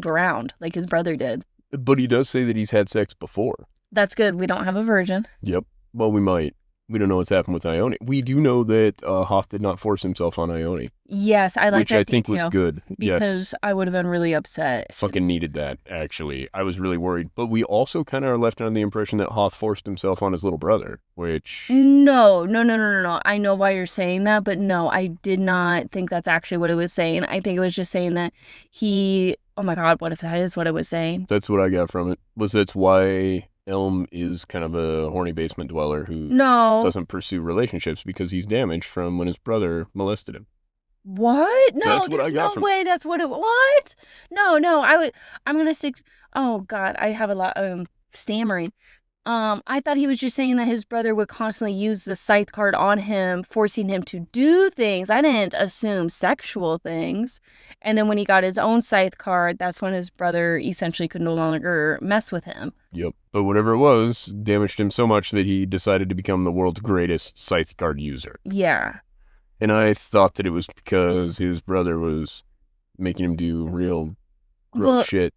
around like his brother did. But he does say that he's had sex before. That's good. We don't have a virgin. Yep. Well, we might. We don't know what's happened with Ione. We do know that Hoth did not force himself on Ione. Yes, I like that which I think was good. Because I would have been really upset. Fucking needed that, actually. I was really worried. But we also kind of are left under the impression that Hoth forced himself on his little brother, which... No. I know why you're saying that, but no, I did not think that's actually what it was saying. I think it was just saying that he... Oh my God, what if that is what it was saying? That's what I got from it. That's why Elm is kind of a horny basement dweller who doesn't pursue relationships because he's damaged from when his brother molested him. What? No, that's what I got from way. That's what it. What? No. I'm gonna stick. Oh God, I have a lot of stammering. I thought he was just saying that his brother would constantly use the scythe card on him, forcing him to do things. I didn't assume sexual things. And then when he got his own scythe card, that's when his brother essentially could no longer mess with him. Yep. But whatever it was, damaged him so much that he decided to become the world's greatest scythe card user. Yeah. And I thought that it was because his brother was making him do real gross shit.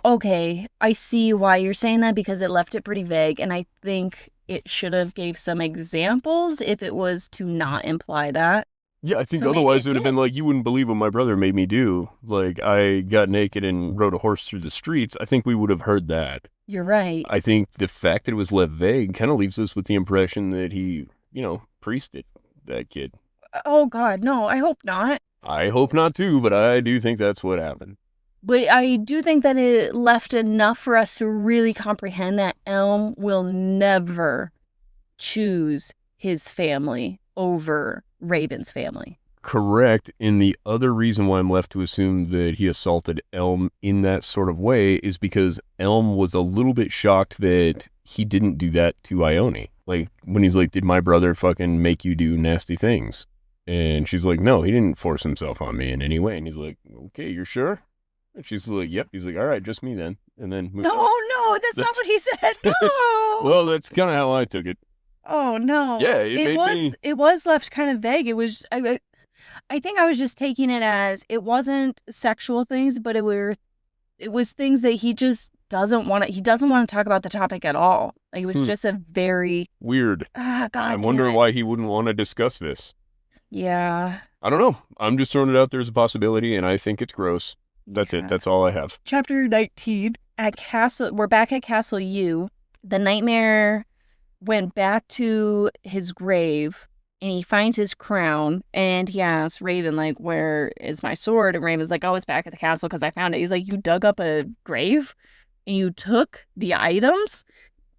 Okay, I see why you're saying that because it left it pretty vague, and I think it should have gave some examples if it was to not imply that. Yeah, I think otherwise it would have been like, you wouldn't believe what my brother made me do. Like, I got naked and rode a horse through the streets. I think we would have heard that. You're right. I think the fact that it was left vague kind of leaves us with the impression that he, priested that kid. Oh, God, no, I hope not. I hope not too, but I do think that's what happened. But I do think that it left enough for us to really comprehend that Elm will never choose his family over Raven's family. Correct. And the other reason why I'm left to assume that he assaulted Elm in that sort of way is because Elm was a little bit shocked that he didn't do that to Ione. Like, when he's like, did my brother fucking make you do nasty things? And she's like, no, he didn't force himself on me in any way. And he's like, okay, you're sure? And she's like, yep. He's like, all right, just me then. And then No, that's not what he said. No. Well, that's kind of how I took it. Oh, no. Yeah, it was left kind of vague. It was, I think I was just taking it as it wasn't sexual things, but it was things that he just doesn't want to talk about the topic at all. Like, it was just a very weird. God, I'm wondering why he wouldn't want to discuss this. Yeah. I don't know. I'm just throwing it out there as a possibility, and I think it's gross. That's it. That's all I have. Chapter 19. We're back at Castle U. The nightmare went back to his grave, and he finds his crown, and he asks Raven, like, where is my sword? And Raven's like, oh, it's back at the castle because I found it. He's like, you dug up a grave and you took the items?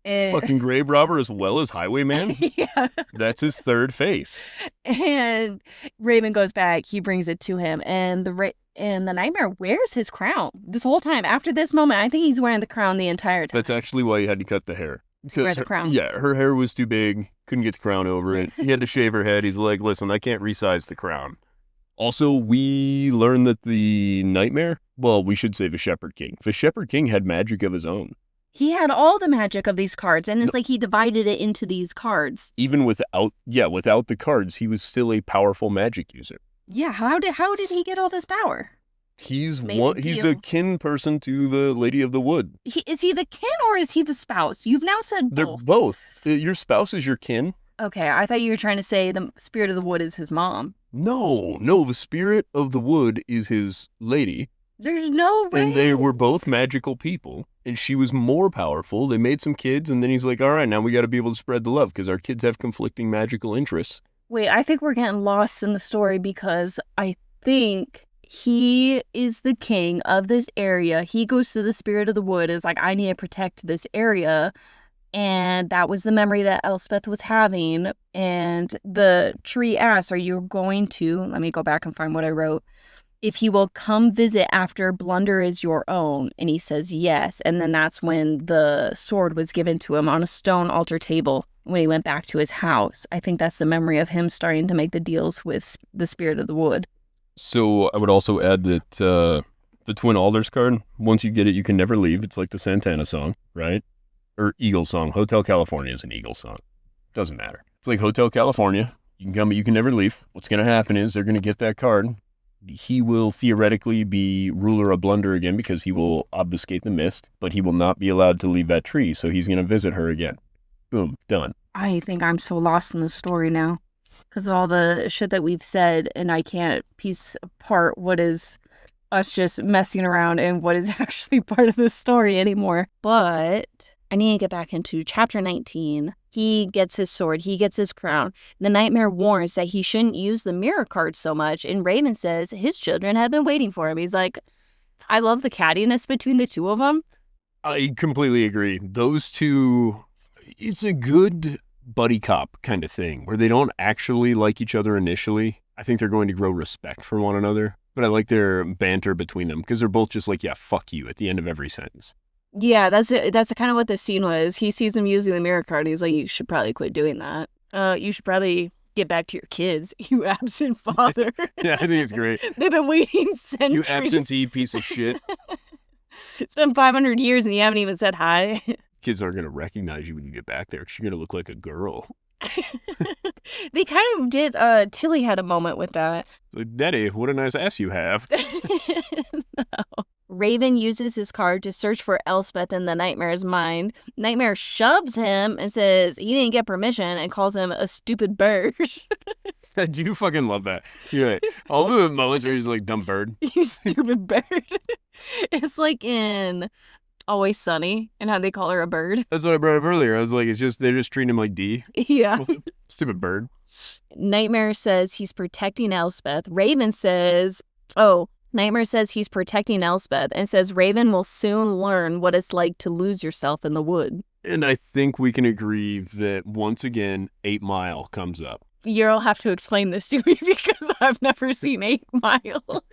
Fucking grave robber as well as highwayman? Yeah. That's his third face. And Raven goes back. He brings it to him, and the nightmare wears his crown this whole time. After this moment, I think he's wearing the crown the entire time. That's actually why he had to cut the hair. Wear the crown. Yeah, her hair was too big. Couldn't get the crown over it. He had to shave her head. He's like, listen, I can't resize the crown. Also, we learned that the nightmare, well, we should say the Shepherd King. The Shepherd King had magic of his own. He had all the magic of these cards, and it's like he divided it into these cards. Even without the cards, he was still a powerful magic user. Yeah, how did he get all this power? He's a kin person to the Lady of the Wood. Is he the kin or is he the spouse? You've now said both. They're both. Your spouse is your kin. Okay, I thought you were trying to say the spirit of the wood is his mom. No, the spirit of the wood is his lady. There's no way. And they were both magical people, and she was more powerful. They made some kids, and then he's like, all right, now we got to be able to spread the love because our kids have conflicting magical interests. Wait, I think we're getting lost in the story because I think he is the king of this area. He goes to the spirit of the wood, is like, I need to protect this area. And that was the memory that Elspeth was having. And the tree asks, are you going to, let me go back and find what I wrote, if he will come visit after Blunder is your own. And he says yes. And then that's when the sword was given to him on a stone altar table when he went back to his house. I think that's the memory of him starting to make the deals with the spirit of the wood. So I would also add that the Twin Alders card, once you get it, you can never leave. It's like the Santana song, right? Or Eagle song. Hotel California is an Eagle song. Doesn't matter. It's like Hotel California. You can come, but you can never leave. What's going to happen is they're going to get that card. He will theoretically be ruler of Blunder again because he will obfuscate the mist, but he will not be allowed to leave that tree, so he's going to visit her again. Boom, done. I think I'm so lost in the story now because of all the shit that we've said, and I can't piece apart what is us just messing around and what is actually part of the story anymore. But I need to get back into chapter 19. He gets his sword. He gets his crown. The nightmare warns that he shouldn't use the mirror card so much. And Raven says his children have been waiting for him. He's like, I love the cattiness between the two of them. I completely agree. Those two, it's a good buddy cop kind of thing where they don't actually like each other initially. I think they're going to grow respect for one another. But I like their banter between them because they're both just like, yeah, fuck you at the end of every sentence. Yeah, that's it. That's kind of what the scene was. He sees him using the mirror card. And he's like, you should probably quit doing that. You should probably get back to your kids, you absent father. Yeah, I think it's great. They've been waiting centuries. You absentee piece of shit. It's been 500 years and you haven't even said hi. Kids aren't going to recognize you when you get back there because you're going to look like a girl. They kind of did. Tilly had a moment with that. Like, Daddy, what a nice ass you have. No. Raven uses his card to search for Elspeth in the Nightmare's mind. Nightmare shoves him and says he didn't get permission and calls him a stupid bird. I do fucking love that. You're right. All the moments where he's like, dumb bird. You stupid bird. It's like in Always Sunny and how they call her a bird. That's what I brought up earlier. I was like, they're just treating him like D. Yeah. Stupid bird. Nightmare says he's protecting Elspeth. Nightmare says he's protecting Elspeth and says Raven will soon learn what it's like to lose yourself in the wood. And I think we can agree that once again, 8 Mile comes up. You'll have to explain this to me because I've never seen 8 Mile.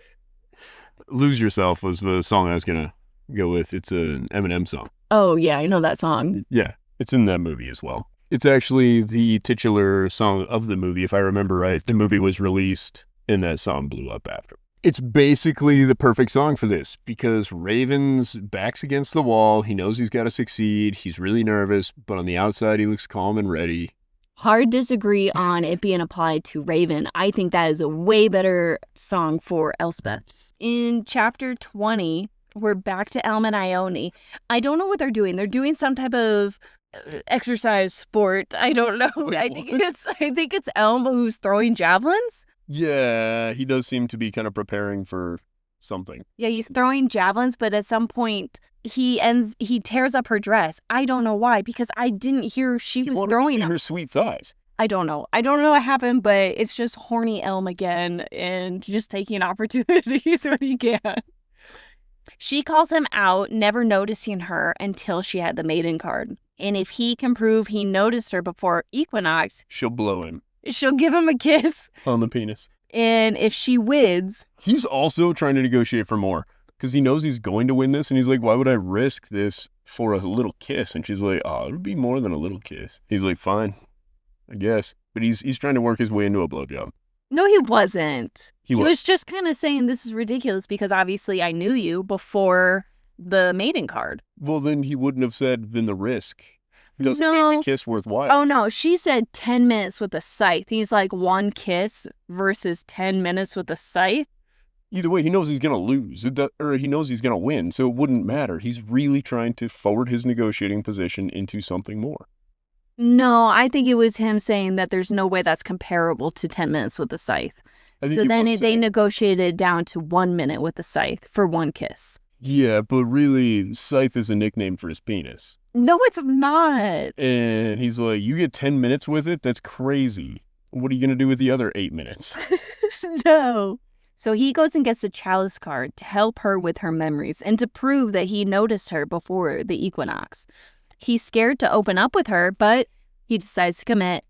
Lose Yourself was the song I was going to go with. It's an Eminem song. Oh, yeah, I know that song. Yeah, it's in that movie as well. It's actually the titular song of the movie, if I remember right. The movie was released and that song blew up after. It's basically the perfect song for this because Raven's back's against the wall. He knows he's got to succeed. He's really nervous, but on the outside, he looks calm and ready. Hard disagree on it being applied to Raven. I think that is a way better song for Elspeth. In chapter 20, we're back to Elm and Ione. I don't know what they're doing. They're doing some type of exercise sport. I don't know. Wait, I think it's Elm who's throwing javelins. Yeah, he does seem to be kind of preparing for something. Yeah, he's throwing javelins, but at some point he tears up her dress. I don't know why, because I didn't hear she was throwing her sweet thighs. I don't know what happened, but it's just horny Elm again and just taking opportunities when he can. She calls him out, never noticing her until she had the maiden card. And if he can prove he noticed her before equinox, she'll blow him. She'll give him a kiss. On the penis. And if she wins... He's also trying to negotiate for more. Because he knows he's going to win this. And he's like, why would I risk this for a little kiss? And she's like, oh, it'll be more than a little kiss. He's like, fine, I guess. But he's trying to work his way into a blowjob. No, he wasn't. He was just kind of saying this is ridiculous because obviously I knew you before the maiden card. Well, then he wouldn't have said, then the risk. Doesn't make the kiss worthwhile. Oh, no. She said 10 minutes with a scythe. He's like 1 kiss versus 10 minutes with a scythe. Either way, he knows he's going to lose. Or he knows he's going to win, so it wouldn't matter. He's really trying to forward his negotiating position into something more. No, I think it was him saying that there's no way that's comparable to 10 minutes with a scythe. So then they negotiated down to 1 minute with a scythe for 1 kiss. Yeah, but really, scythe is a nickname for his penis. No, it's not. And he's like, you get 10 minutes with it? That's crazy. What are you going to do with the other 8 minutes? No. So he goes and gets the chalice card to help her with her memories and to prove that he noticed her before the equinox. He's scared to open up with her, but he decides to commit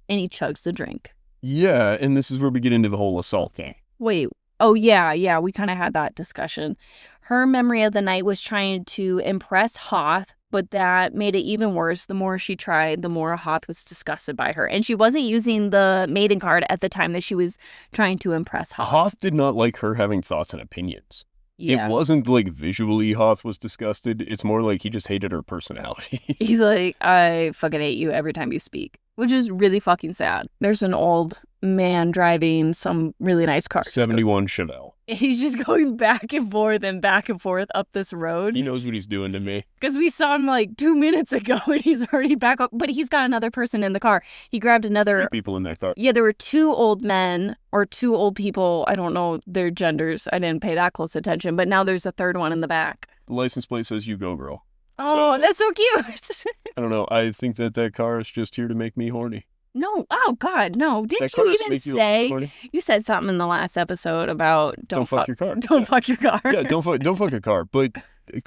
and he chugs the drink. Yeah, and this is where we get into the whole assault thing. Wait. Oh, yeah, we kind of had that discussion. Her memory of the night was trying to impress Hoth, but that made it even worse. The more she tried, the more Hoth was disgusted by her. And she wasn't using the maiden card at the time that she was trying to impress Hoth. Hoth did not like her having thoughts and opinions. Yeah. It wasn't like visually Hoth was disgusted. It's more like he just hated her personality. He's like, I fucking hate you every time you speak, which is really fucking sad. There's an old man driving some really nice car. 71 Chevelle. He's just going back and forth up this road. He knows what he's doing to me. Because we saw him like 2 minutes ago and he's already back up. But he's got another person in the car. He grabbed another... 3 people in that car. Yeah, there were 2 old men or 2 old people. I don't know their genders. I didn't pay that close attention. But now there's a third one in the back. The license plate says you go, girl. Oh, that's so cute. I don't know. I think that car is just here to make me horny. No. Oh, God, no. Didn't you even say... You said something in the last episode about don't fuck your car. Don't fuck your car. Yeah, don't fuck a car. But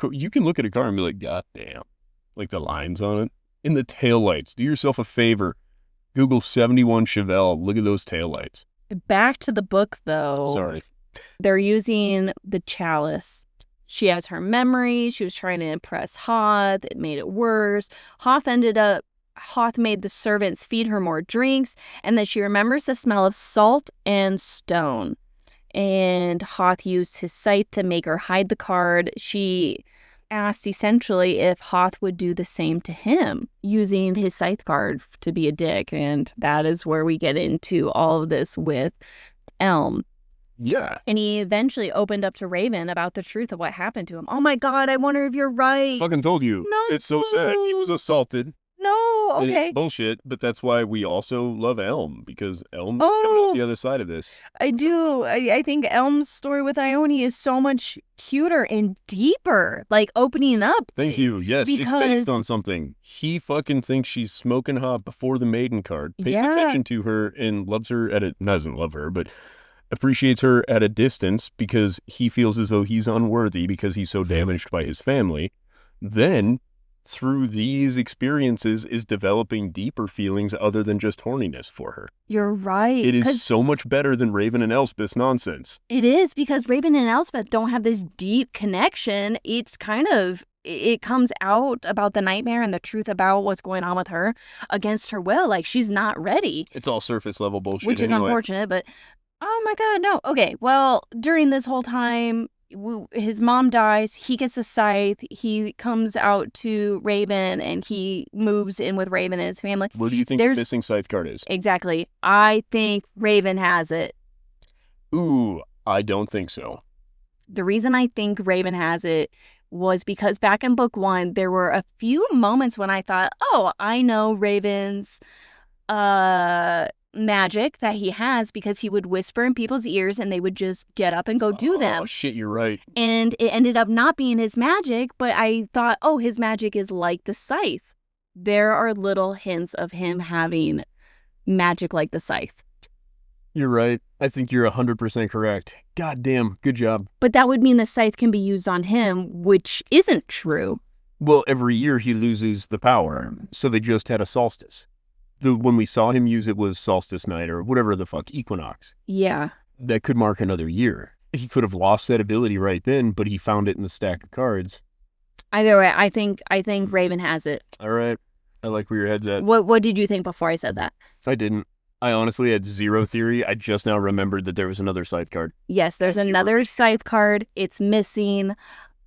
you can look at a car and be like, God damn. Like the lines on it. In the taillights. Do yourself a favor. Google 71 Chevelle. Look at those taillights. Back to the book, though. Sorry. They're using the chalice. She has her memory. She was trying to impress Hoth. It made it worse. Hoth made the servants feed her more drinks, and then she remembers the smell of salt and stone. And Hoth used his sight to make her hide the card. She asked essentially if Hoth would do the same to him, using his scythe card to be a dick. And that is where we get into all of this with Elm. Yeah. And he eventually opened up to Raven about the truth of what happened to him. Oh my God, I wonder if you're right. Fucking told you. No. It's so sad. He was assaulted. No, okay. And it's bullshit, but that's why we also love Elm, because Elm is coming out the other side of this. I do. I think Elm's story with Ione is so much cuter and deeper, like opening up. Thank you. Yes, it's based on something. He fucking thinks she's smoking hot before the maiden card, pays attention to her, and loves her doesn't love her, but appreciates her at a distance because he feels as though he's unworthy because he's so damaged by his family. Then through these experiences, is developing deeper feelings other than just horniness for her. You're right. It is so much better than Raven and Elspeth's nonsense. It is, because Raven and Elspeth don't have this deep connection. It's kind of, it comes out about the nightmare and the truth about what's going on with her against her will. Like, she's not ready. It's all surface level bullshit. Which is unfortunate, but oh my God, no. Okay, well, during this whole time, his mom dies. He gets a scythe. He comes out to Raven and he moves in with Raven and his family. Where do you think the missing scythe card is? Exactly. I think Raven has it. Ooh, I don't think so. The reason I think Raven has it was because back in book 1, there were a few moments when I thought, oh, I know Raven's magic that he has, because he would whisper in people's ears and they would just get up and go do them. Oh, shit, you're right. And it ended up not being his magic, but I thought, oh, his magic is like the scythe. There are little hints of him having magic like the scythe. You're right. I think you're 100% correct. God damn, good job. But that would mean the scythe can be used on him, which isn't true. Well, every year he loses the power, so they just had a solstice. When we saw him use it was solstice night or whatever the fuck, equinox. Yeah. That could mark another year. He could have lost that ability right then, but he found it in the stack of cards. Either way, I think Raven has it. All right. I like where your head's at. What did you think before I said that? I didn't. I honestly had zero theory. I just now remembered that there was another scythe card. Yes, there's another scythe card. It's missing.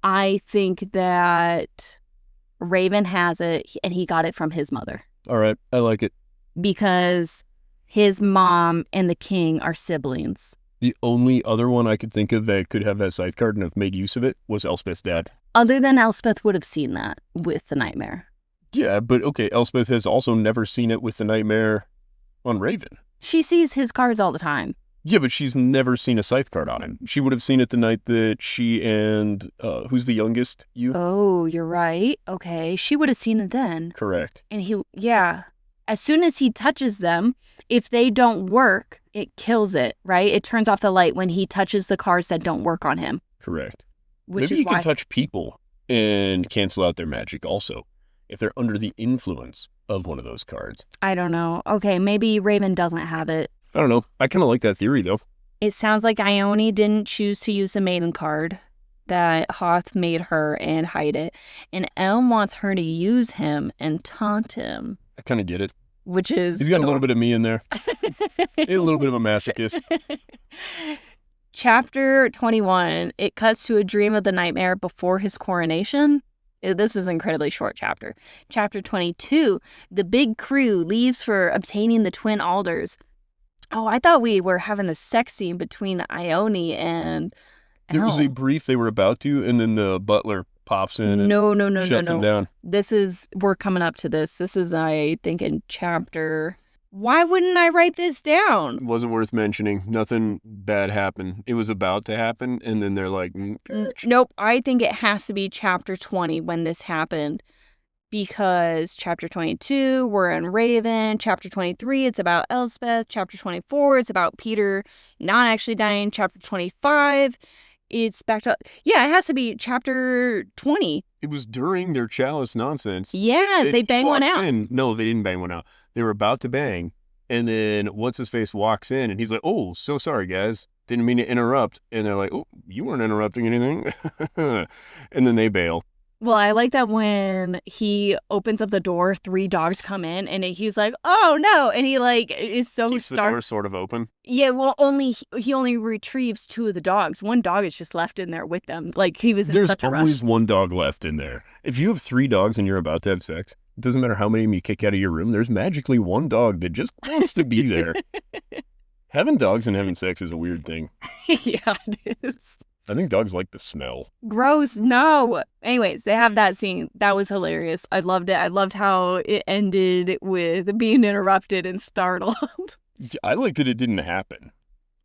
I think that Raven has it, and he got it from his mother. All right. I like it. Because his mom and the king are siblings. The only other one I could think of that could have that scythe card and have made use of it was Elspeth's dad. Other than Elspeth would have seen that with the nightmare. Yeah, but okay, Elspeth has also never seen it with the nightmare on Raven. She sees his cards all the time. Yeah, but she's never seen a scythe card on him. She would have seen it the night that she and, who's the youngest? You? Oh, you're right. Okay, she would have seen it then. Correct. And yeah. As soon as he touches them, if they don't work, it kills it, right? It turns off the light when he touches the cards that don't work on him. Correct. Maybe he can touch people and cancel out their magic also, if they're under the influence of one of those cards. I don't know. Okay, maybe Raven doesn't have it. I don't know. I kind of like that theory, though. It sounds like Ione didn't choose to use the maiden card, that Hoth made her and hide it. And Elm wants her to use him and taunt him. I kind of get it. Which is... He's got a little bit of me in there. A little bit of a masochist. Chapter 21, it cuts to a dream of the nightmare before his coronation. This was an incredibly short chapter. Chapter 22, the big crew leaves for obtaining the twin alders. Oh, I thought we were having the sex scene between Ione and There was a brief they were about to, and then the butler pops in and shuts him down. We're coming up to this. This is, I think, in chapter... Why wouldn't I write this down? It wasn't worth mentioning. Nothing bad happened. It was about to happen, and then they're like... Nope, I think it has to be chapter 20 when this happened. Because chapter 22, we're in Raven. Chapter 23, it's about Elspeth. Chapter 24, it's about Peter not actually dying. Chapter 25... It's back to... Yeah, it has to be chapter 20. It was during their chalice nonsense. Yeah, they bang one out. No, they didn't bang one out. They were about to bang. And then What's-His-Face walks in, and he's like, oh, so sorry, guys. Didn't mean to interrupt. And they're like, oh, you weren't interrupting anything. And then they bail. Well, I like that when he opens up the door, 3 dogs come in, and he's like, "Oh no!" And he is so Keeps the door sort of open. Yeah, well, he only retrieves 2 of the dogs. 1 dog is just left in there with them. Like he was in such a rush. There's always 1 dog left in there. If you have 3 dogs and you're about to have sex, it doesn't matter how many of them you kick out of your room. There's magically 1 dog that just wants to be there. Having dogs and having sex is a weird thing. Yeah, it is. I think dogs like the smell. Gross. No. Anyways, they have that scene. That was hilarious. I loved it. I loved how it ended with being interrupted and startled. I liked that it didn't happen.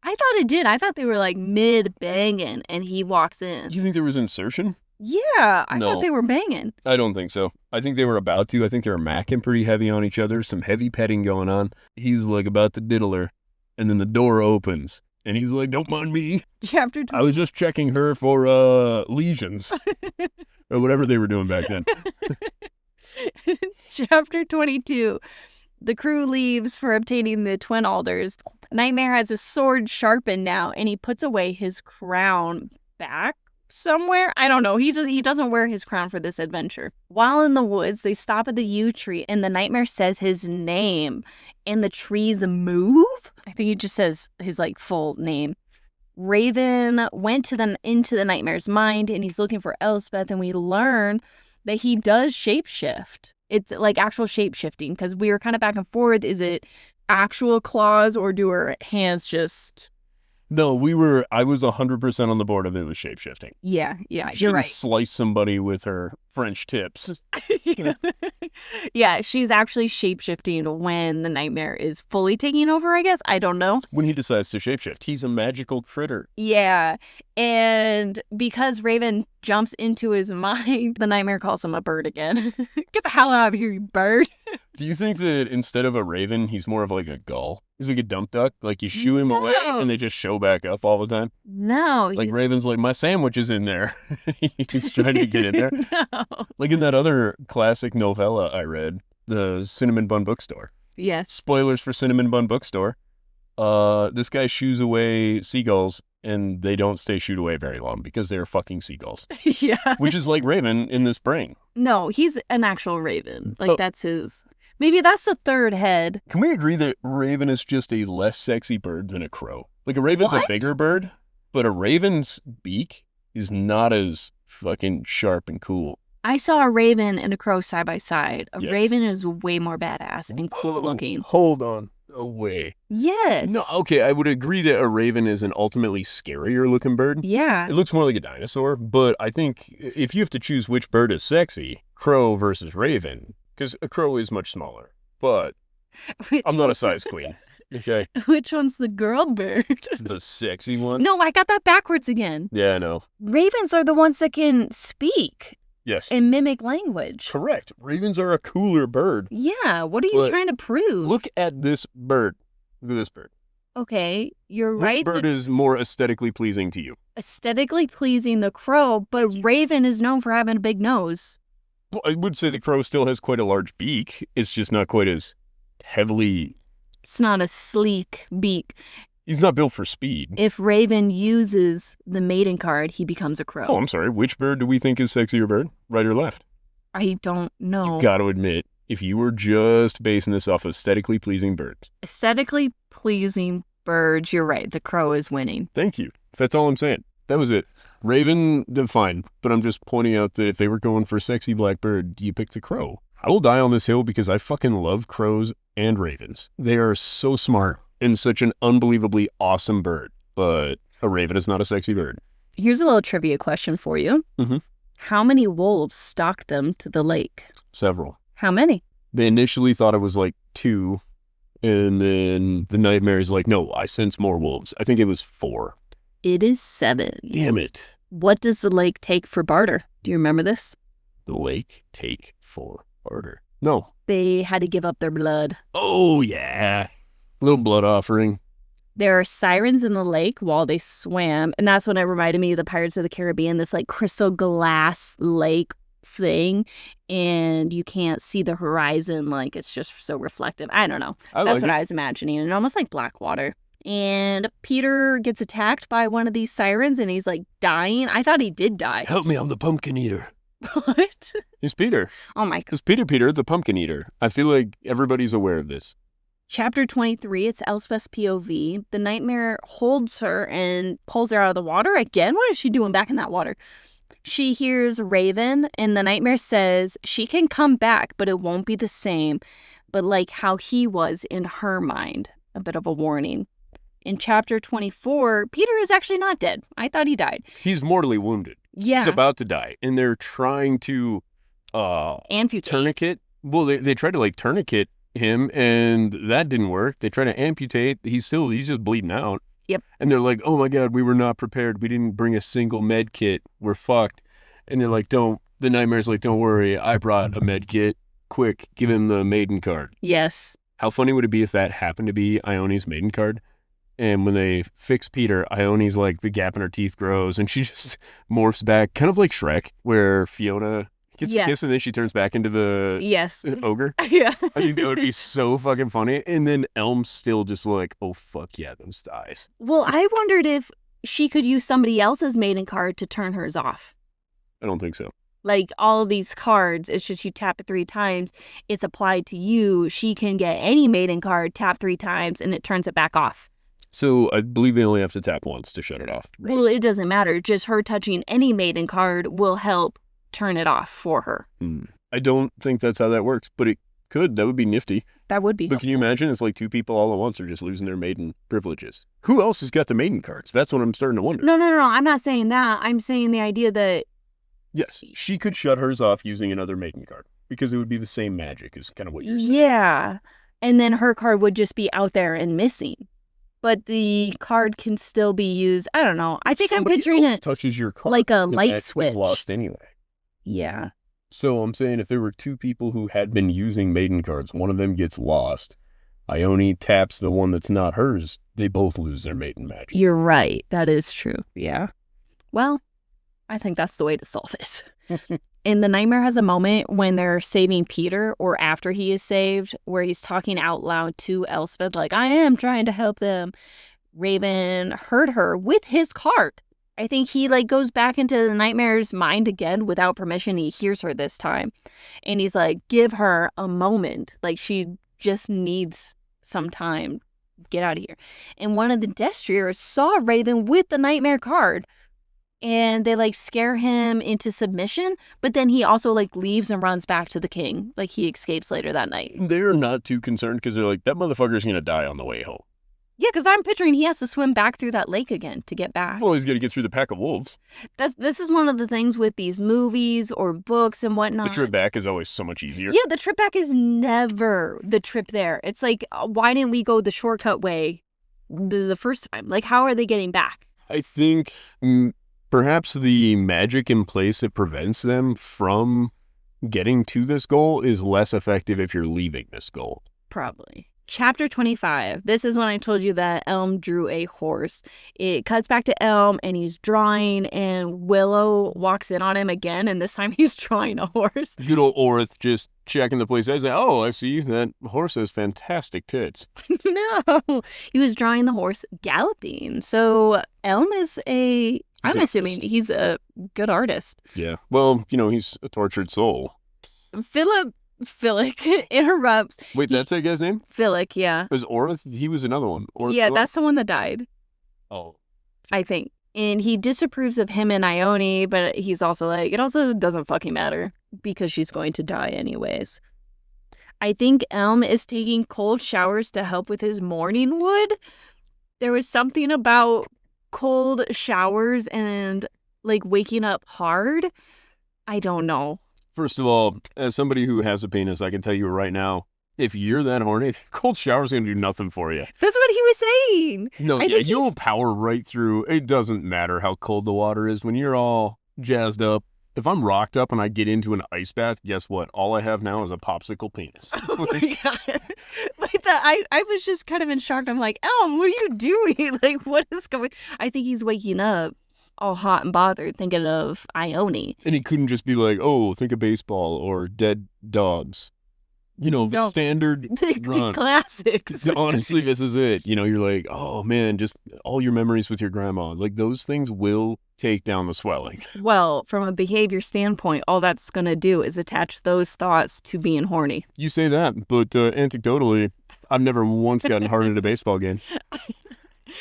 I thought it did. I thought they were mid-banging and he walks in. You think there was insertion? Yeah. I thought they were banging. I don't think so. I think they were about to. I think they were macking pretty heavy on each other. Some heavy petting going on. He's about to diddle her. And then the door opens. And he's like, don't mind me. Chapter 2. I was just checking her for lesions. Or whatever they were doing back then. Chapter 22. The crew leaves for obtaining the twin alders. Nightmare has a sword sharpened now, and he puts away his crown back somewhere. I don't know. He doesn't wear his crown for this adventure. While in the woods, they stop at the yew tree, and the Nightmare says his name, and the trees move. I think he just says his like full name. Raven went into the Nightmare's mind, and he's looking for Elspeth, and we learn that he does shapeshift. It's like actual shape-shifting, because we were kind of back and forth. Is it actual claws, or do her hands just... No, I was 100% on the board of it was shape-shifting. Yeah, She you're can right. slice somebody with her French tips. Yeah, she's actually shape-shifting when the Nightmare is fully taking over, I guess. I don't know. When he decides to shapeshift, he's a magical critter. Yeah, and because Raven jumps into his mind, the Nightmare calls him a bird again. Get the hell out of here, you bird. Do you think that instead of a raven, he's more of like a gull? He's like a dump duck? Like you shoo him away and they just show back up all the time? No. Like Raven's like, my sandwich is in there. He's trying to get in there. No. Like in that other classic novella I read, the Cinnamon Bun Bookstore. Yes. Spoilers for Cinnamon Bun Bookstore. This guy shoos away seagulls and they don't stay shooed away very long because they're fucking seagulls. Yeah. Which is like Raven in this brain. No, he's an actual raven. Like that's his... Maybe that's the third head. Can we agree that Raven is just a less sexy bird than a crow? Like a raven's a bigger bird, but a raven's beak is not as fucking sharp and cool. I saw a raven and a crow side by side. A Yes. raven is way more badass and cool looking. Hold on. No way. Yes. No, okay, I would agree that a raven is an ultimately scarier looking bird. Yeah. It looks more like a dinosaur, but I think if you have to choose which bird is sexy, crow versus raven, because a crow is much smaller, but I'm not a size queen, okay? Which one's the girl bird? The sexy one? No, I got that backwards again. Yeah, I know. Ravens are the ones that can speak Yes. and mimic language. Correct. Ravens are a cooler bird. Yeah, what are you But trying to prove? Look at this bird. Look at this bird. Okay, you're Which right. bird is more aesthetically pleasing to you? Aesthetically pleasing the crow, but Raven is known for having a big nose. Well, I would say the crow still has quite a large beak. It's just not quite as heavily... It's not a sleek beak. He's not built for speed. If Raven uses the maiden card, he becomes a crow. Oh, I'm sorry. Which bird do we think is sexier bird? Right or left? I don't know. You gotta admit, if you were just basing this off aesthetically pleasing birds. Aesthetically pleasing birds, you're right. The crow is winning. Thank you. That's all I'm saying. That was it. Raven, they're fine. But I'm just pointing out that if they were going for a sexy black bird, you pick the crow. I will die on this hill because I fucking love crows and ravens. They are so smart and such an unbelievably awesome bird. But a raven is not a sexy bird. Here's a little trivia question for you. Mm-hmm. How many wolves stalked them to the lake? Several. How many? They initially thought it was like 2. And then the nightmare is like, no, I sense more wolves. I think it was 4. It is 7. Damn it. What does the lake take for barter? Do you remember this? The lake take for barter. No. They had to give up their blood. Oh, yeah. Little blood offering. There are sirens in the lake while they swam. And that's when it reminded me of the Pirates of the Caribbean, this like crystal glass lake thing. And you can't see the horizon. Like it's just so reflective. I don't know. That's what I was imagining. And almost like black water. And Peter gets attacked by one of these sirens and he's like dying. I thought he did die. Help me, I'm the pumpkin eater. What? It's Peter. Oh my God. It's Peter, the pumpkin eater. I feel like everybody's aware of this. Chapter 23, it's Elspeth's POV. The nightmare holds her and pulls her out of the water again. What is she doing back in that water? She hears Raven, and the nightmare says she can come back, but it won't be the same. But like how he was in her mind. A bit of a warning. In chapter 24, Peter is actually not dead. I thought he died. He's mortally wounded. Yeah. He's about to die. And they're trying to amputate. Tourniquet. Well, they tried to like tourniquet him and that didn't work. They try to amputate. He's just bleeding out. Yep. And they're like, oh my God, we were not prepared. We didn't bring a single med kit. We're fucked. And they're like, the nightmare's like, don't worry. I brought a med kit. Quick, give him the maiden card. Yes. How funny would it be if that happened to be Ione's maiden card? And when they fix Peter, Ione's like, the gap in her teeth grows and she just morphs back, kind of like Shrek, where Fiona Gets a kiss and then she turns back into the ogre. Yeah. I think that would be so fucking funny. And then Elm's still just like, oh, fuck yeah, those thighs. Well, I wondered if she could use somebody else's maiden card to turn hers off. I don't think so. Like, all of these cards, it's just you tap it 3 times, it's applied to you. She can get any maiden card, tap 3 times, and it turns it back off. So I believe they only have to tap once to shut it off. Right? Well, it doesn't matter. Just her touching any maiden card will help turn it off for her. I don't think that's how that works, but it could. That would be nifty. That would be But can you imagine? It's like 2 people all at once are just losing their maiden privileges. Who else has got the maiden cards? That's what I'm starting to wonder. No. I'm not saying that. I'm saying the idea that... Yes, she could shut hers off using another maiden card because it would be the same magic is kind of what you're saying. Yeah. And then her card would just be out there and missing. But the card can still be used. I don't know. I think I'm picturing it touches your card, like a light switch. Is lost anyway. Yeah. So I'm saying if there were 2 people who had been using maiden cards, one of them gets lost. Ione taps the one that's not hers. They both lose their maiden magic. You're right. That is true. Yeah. Well, I think that's the way to solve this. And the nightmare has a moment when they're saving Peter or after he is saved where he's talking out loud to Elspeth like, I am trying to help them. Raven heard her with his card. I think he like goes back into the nightmare's mind again without permission. He hears her this time. And he's like, give her a moment. Like she just needs some time. Get out of here. And one of the Destriers saw Raven with the nightmare card. And they like scare him into submission, but then he also like leaves and runs back to the king. Like he escapes later that night. They're not too concerned because they're like, that motherfucker's going to die on the way home. Yeah, because I'm picturing he has to swim back through that lake again to get back. Well, he's going to get through the pack of wolves. This is one of the things with these movies or books and whatnot. The trip back is always so much easier. Yeah, the trip back is never the trip there. It's like, why didn't we go the shortcut way the first time? Like, how are they getting back? I think... perhaps the magic in place that prevents them from getting to this goal is less effective if you're leaving this goal. Probably. Chapter 25. This is when I told you that Elm drew a horse. It cuts back to Elm and he's drawing and Willow walks in on him again and this time he's drawing a horse. Good old Orith just checking the place. I say, oh, I see that horse has fantastic tits. No, he was drawing the horse galloping. So Elm is I'm assuming he's a good artist. Yeah. Well, he's a tortured soul. Philic interrupts. Wait, that's that guy's name? Philic, yeah. Was Orith? He was another one. Yeah, that's the one that died. Oh. I think. And he disapproves of him and Ione, but he's also like, it also doesn't fucking matter because she's going to die anyways. I think Elm is taking cold showers to help with his morning wood. There was something about cold showers and like waking up hard. I don't know. First of all, as somebody who has a penis, I can tell you right now, if you're that horny, cold shower's gonna do nothing for you. That's what he was saying. No, yeah, you'll power right through. It doesn't matter how cold the water is when you're all jazzed up. If I'm rocked up and I get into an ice bath, guess what? All I have now is a popsicle penis. Oh my God. I was just kind of in shock. I'm like, Elm, what are you doing? Like, what is going... I think he's waking up all hot and bothered thinking of Ione. And he couldn't just be like, oh, think of baseball or dead dogs. The standard run. Classics. Honestly, this is it. You're like, oh man, just all your memories with your grandma. Like those things will take down the swelling. Well, from a behavior standpoint, all that's going to do is attach those thoughts to being horny. You say that, but anecdotally, I've never once gotten hard at a baseball game.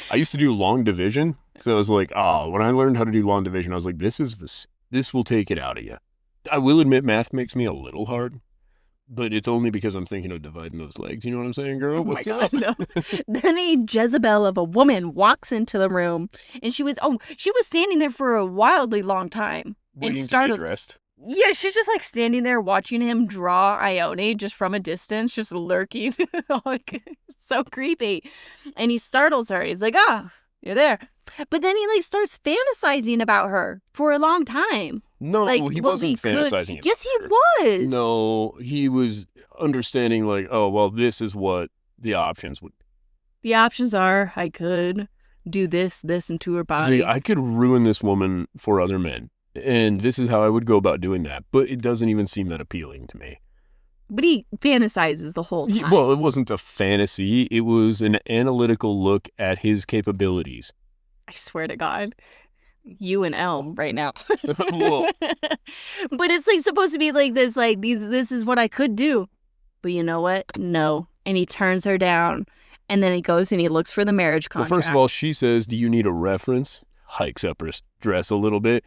I used to do long division. So I was like, when I learned how to do long division, I was like, this will take it out of you. I will admit math makes me a little hard. But it's only because I'm thinking of dividing those legs. You know what I'm saying, girl? What's up? No. Then a Jezebel of a woman walks into the room, and she was standing there for a wildly long time. Waiting to get dressed. Yeah, she's just like standing there watching him draw Ione just from a distance, just lurking. Like, so creepy. And he startles her. He's like, you're there. But then he like starts fantasizing about her for a long time. No, he wasn't fantasizing. Yes, he was. No, he was understanding like, oh, well, this is what the options would be. The options are I could do this, and to her body. See, I could ruin this woman for other men. And this is how I would go about doing that. But it doesn't even seem that appealing to me. But he fantasizes the whole time. Well, it wasn't a fantasy. It was an analytical look at his capabilities. I swear to God. You and Elm right now. Well, But it's like supposed to be like this, like this is what I could do. But you know what? No. And he turns her down. And then he goes and he looks for the marriage contract. well, first of all, she says, do you need a reference? Hikes up her dress a little bit.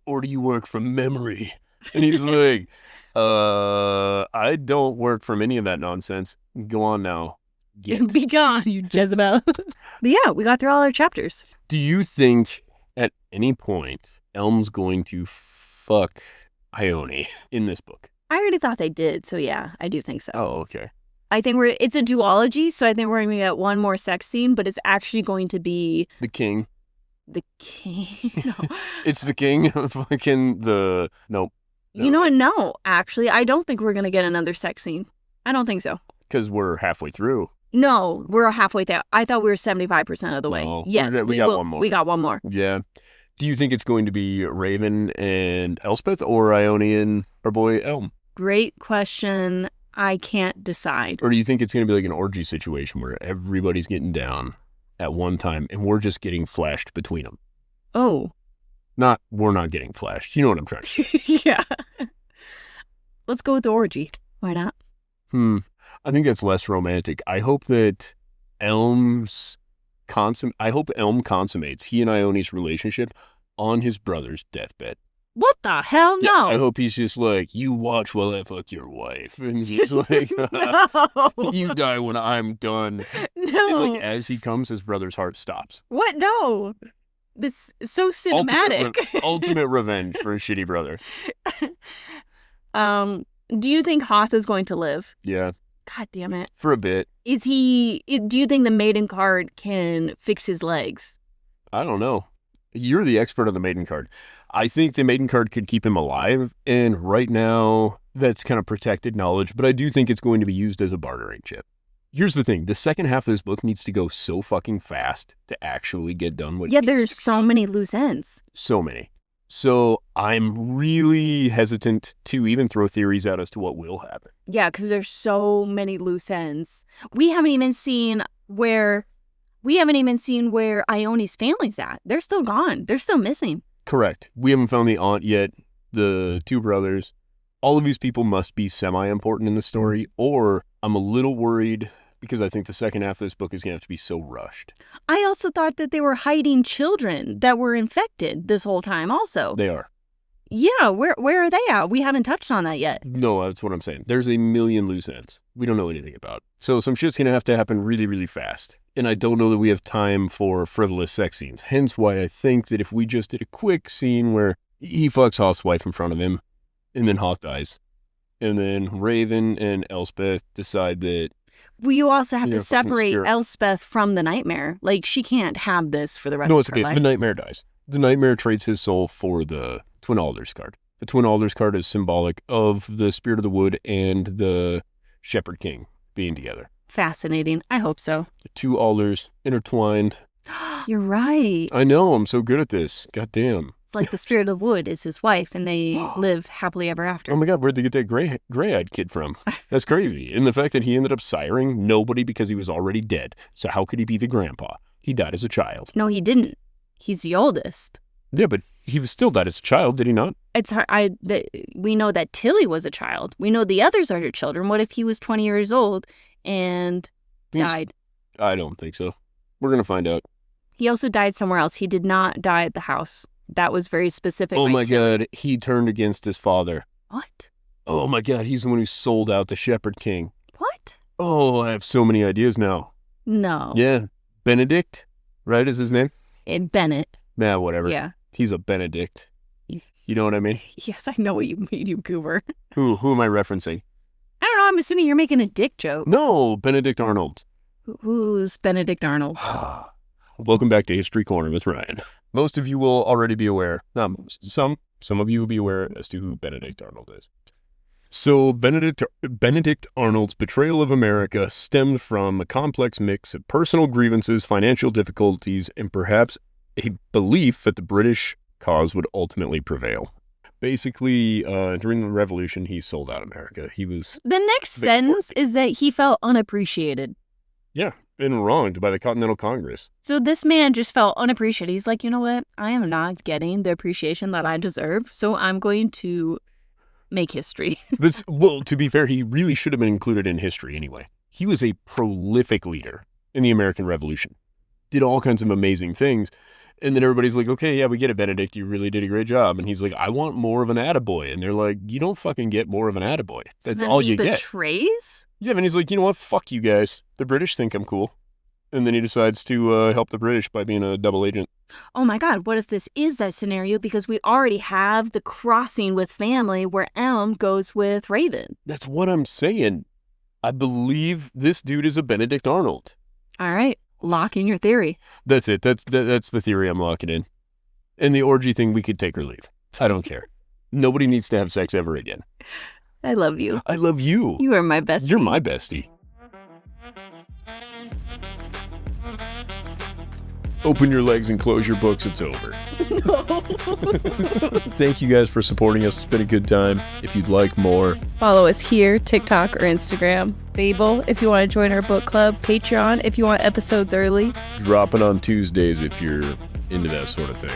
Or do you work from memory? And he's like, I don't work from any of that nonsense. Go on now. Be gone, you Jezebel. But yeah, we got through all our chapters. Do you think at any point Elm's going to fuck Ione in this book? I already thought they did, so yeah, I do think so. Oh, okay. I think it's a duology, so I think we're going to get one more sex scene, but it's actually going to be The king. the king. No. It's the king. Fucking the... Nope. You know what? No, actually, I don't think we're going to get another sex scene. I don't think so. Because we're halfway through. No, we're halfway there. I thought we were 75% of the way. No. Yes, We got one more. We got one more. Yeah. Do you think it's going to be Raven and Elspeth or Ione and our boy Elm? Great question. I can't decide. Or do you think it's going to be like an orgy situation where everybody's getting down at one time and we're just getting flashed between them? Oh. We're not getting flashed. You know what I'm trying to say. Yeah. Let's go with the orgy. Why not? I think that's less romantic. I hope that Elm consummates he and Ione's relationship on his brother's deathbed. What the hell? Yeah, No. I hope he's just like, you watch while I fuck your wife. And he's like, No. you die when I'm done. No. And like, as he comes, his brother's heart stops. What? No. This is so cinematic. Ultimate revenge for a shitty brother. Do you think Hoth is going to live? Yeah. God damn it. For a bit. Do you think the maiden card can fix his legs? I don't know. You're the expert on the maiden card. I think the maiden card could keep him alive, and right now that's kind of protected knowledge, but I do think it's going to be used as a bartering chip. Here's the thing. The second half of this book needs to go so fucking fast to actually get done what it needs there's to so many loose ends. So many. So I'm really hesitant to even throw theories out as to what will happen. Yeah, because there's so many loose ends. We haven't even seen where Ione's family's at. They're still gone. They're still missing. Correct. We haven't found the aunt yet, the two brothers. All of these people must be semi-important in the story, or I'm a little worried because I think the second half of this book is going to have to be so rushed. I also thought that they were hiding children that were infected this whole time also. They are. Yeah, where are they at? We haven't touched on that yet. No, that's what I'm saying. There's a million loose ends we don't know anything about. So some shit's going to happen really, really fast. And I don't know that we have time for frivolous sex scenes. Hence why I think that if we just did a quick scene where he fucks Hoth's wife in front of him, and then Hoth dies, and then Raven and Elspeth decide that... Well, you also have to separate spirit. Elspeth from the nightmare. Like, she can't have this for the rest of her life. No, it's okay. The nightmare dies. The nightmare trades his soul for the Twin Alders card. The Twin Alders card is symbolic of the Spirit of the Wood and the Shepherd King being together. Fascinating. I hope so. The two alders intertwined. You're right. I know. I'm so good at this. Goddamn. It's like the Spirit of the Wood is his wife, and they live happily ever after. Oh my God, where'd they get that gray-eyed kid from? That's crazy. And the fact that he ended up siring nobody because he was already dead. So how could he be the grandpa? He died as a child. No, he didn't. He's the oldest. Yeah, but he was still died as a child, did he not? We know that Tilly was a child. We know the others are her children. What if he was 20 years old and died? I don't think so. We're going to find out. He also died somewhere else. He did not die at the house. That was very specific. Oh my God, he turned against his father. What? Oh my God, he's the one who sold out the Shepherd King. What? Oh, I have so many ideas now. No. Yeah, Benedict, right, is his name? Bennett. Yeah, whatever. Yeah. He's a Benedict. You know what I mean? Yes, I know what you mean, you goober. Who am I referencing? I don't know. I'm assuming you're making a dick joke. No, Benedict Arnold. Who's Benedict Arnold? Welcome back to History Corner with Ryan. Most of you will already be aware. Not most. Some of you will be aware as to who Benedict Arnold is. So Benedict Arnold's betrayal of America stemmed from a complex mix of personal grievances, financial difficulties, and perhaps a belief that the British cause would ultimately prevail. Basically, during the revolution, he sold out America. He was... The next sentence is that he felt unappreciated. Yeah, been wronged by the Continental Congress. So this man just felt unappreciated. He's like, you know what? I am not getting the appreciation that I deserve, so I'm going to make history. Well, to be fair, he really should have been included in history anyway. He was a prolific leader in the American Revolution. Did all kinds of amazing things. And then everybody's like, okay, yeah, we get it, Benedict. You really did a great job. And he's like, I want more of an attaboy. And they're like, you don't fucking get more of an attaboy. That's So then all he you get. betrays? Yeah, and he's like, you know what? Fuck you guys. The British think I'm cool. And then he decides to help the British by being a double agent. Oh my God, what if this is that scenario? Because we already have the crossing with family where Elm goes with Raven. That's what I'm saying. I believe this dude is a Benedict Arnold. All right, lock in your theory. That's it. That's the theory I'm locking in. And the orgy thing, we could take or leave. I don't care. Nobody needs to have sex ever again. I love you. I love you. You are my bestie. You're my bestie. Open your legs and close your books. It's over. No. Thank you guys for supporting us. It's been a good time. If you'd like more, Follow us here, TikTok or Instagram. Fable, if you want to join our book club. Patreon, if you want episodes early. drop it on Tuesdays if you're into that sort of thing.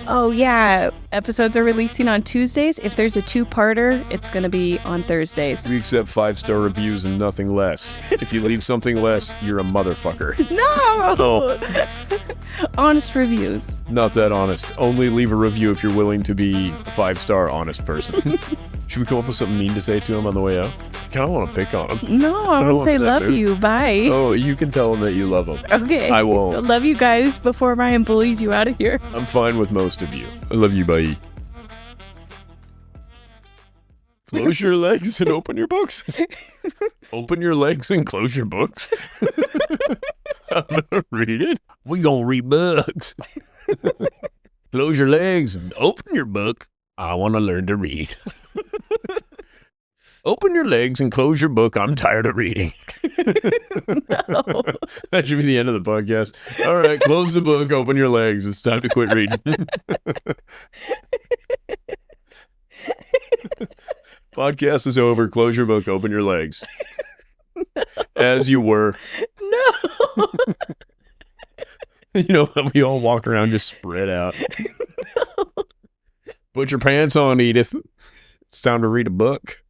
Oh, yeah. Episodes are releasing on Tuesdays. If there's a two-parter, it's going to be on Thursdays. We accept 5-star reviews and nothing less. If you leave something less, you're a motherfucker. No! Oh. Honest reviews. Not that honest. Only leave a review if you're willing to be a 5-star honest person. Should we come up with something mean to say to him on the way out? I kind of want to pick on him. No, I don't won't say want that, love dude. you. Bye. Oh, you can tell him that you love him. Okay. I won't. Love you guys before Ryan bullies you out of here. I'm fine with most of you. I love you, bye. Close your legs and open your books. Open your legs and close your books. I'm gonna read it. We gonna read books. Close your legs and open your book. I want to learn to read. Open your legs and close your book. I'm tired of reading. No. That should be the end of the podcast. All right, close the book, open your legs. It's time to quit reading. Podcast is over. Close your book, open your legs. No. As you were. No. You know how we all walk around just spread out. No. Put your pants on, Edith. It's time to read a book.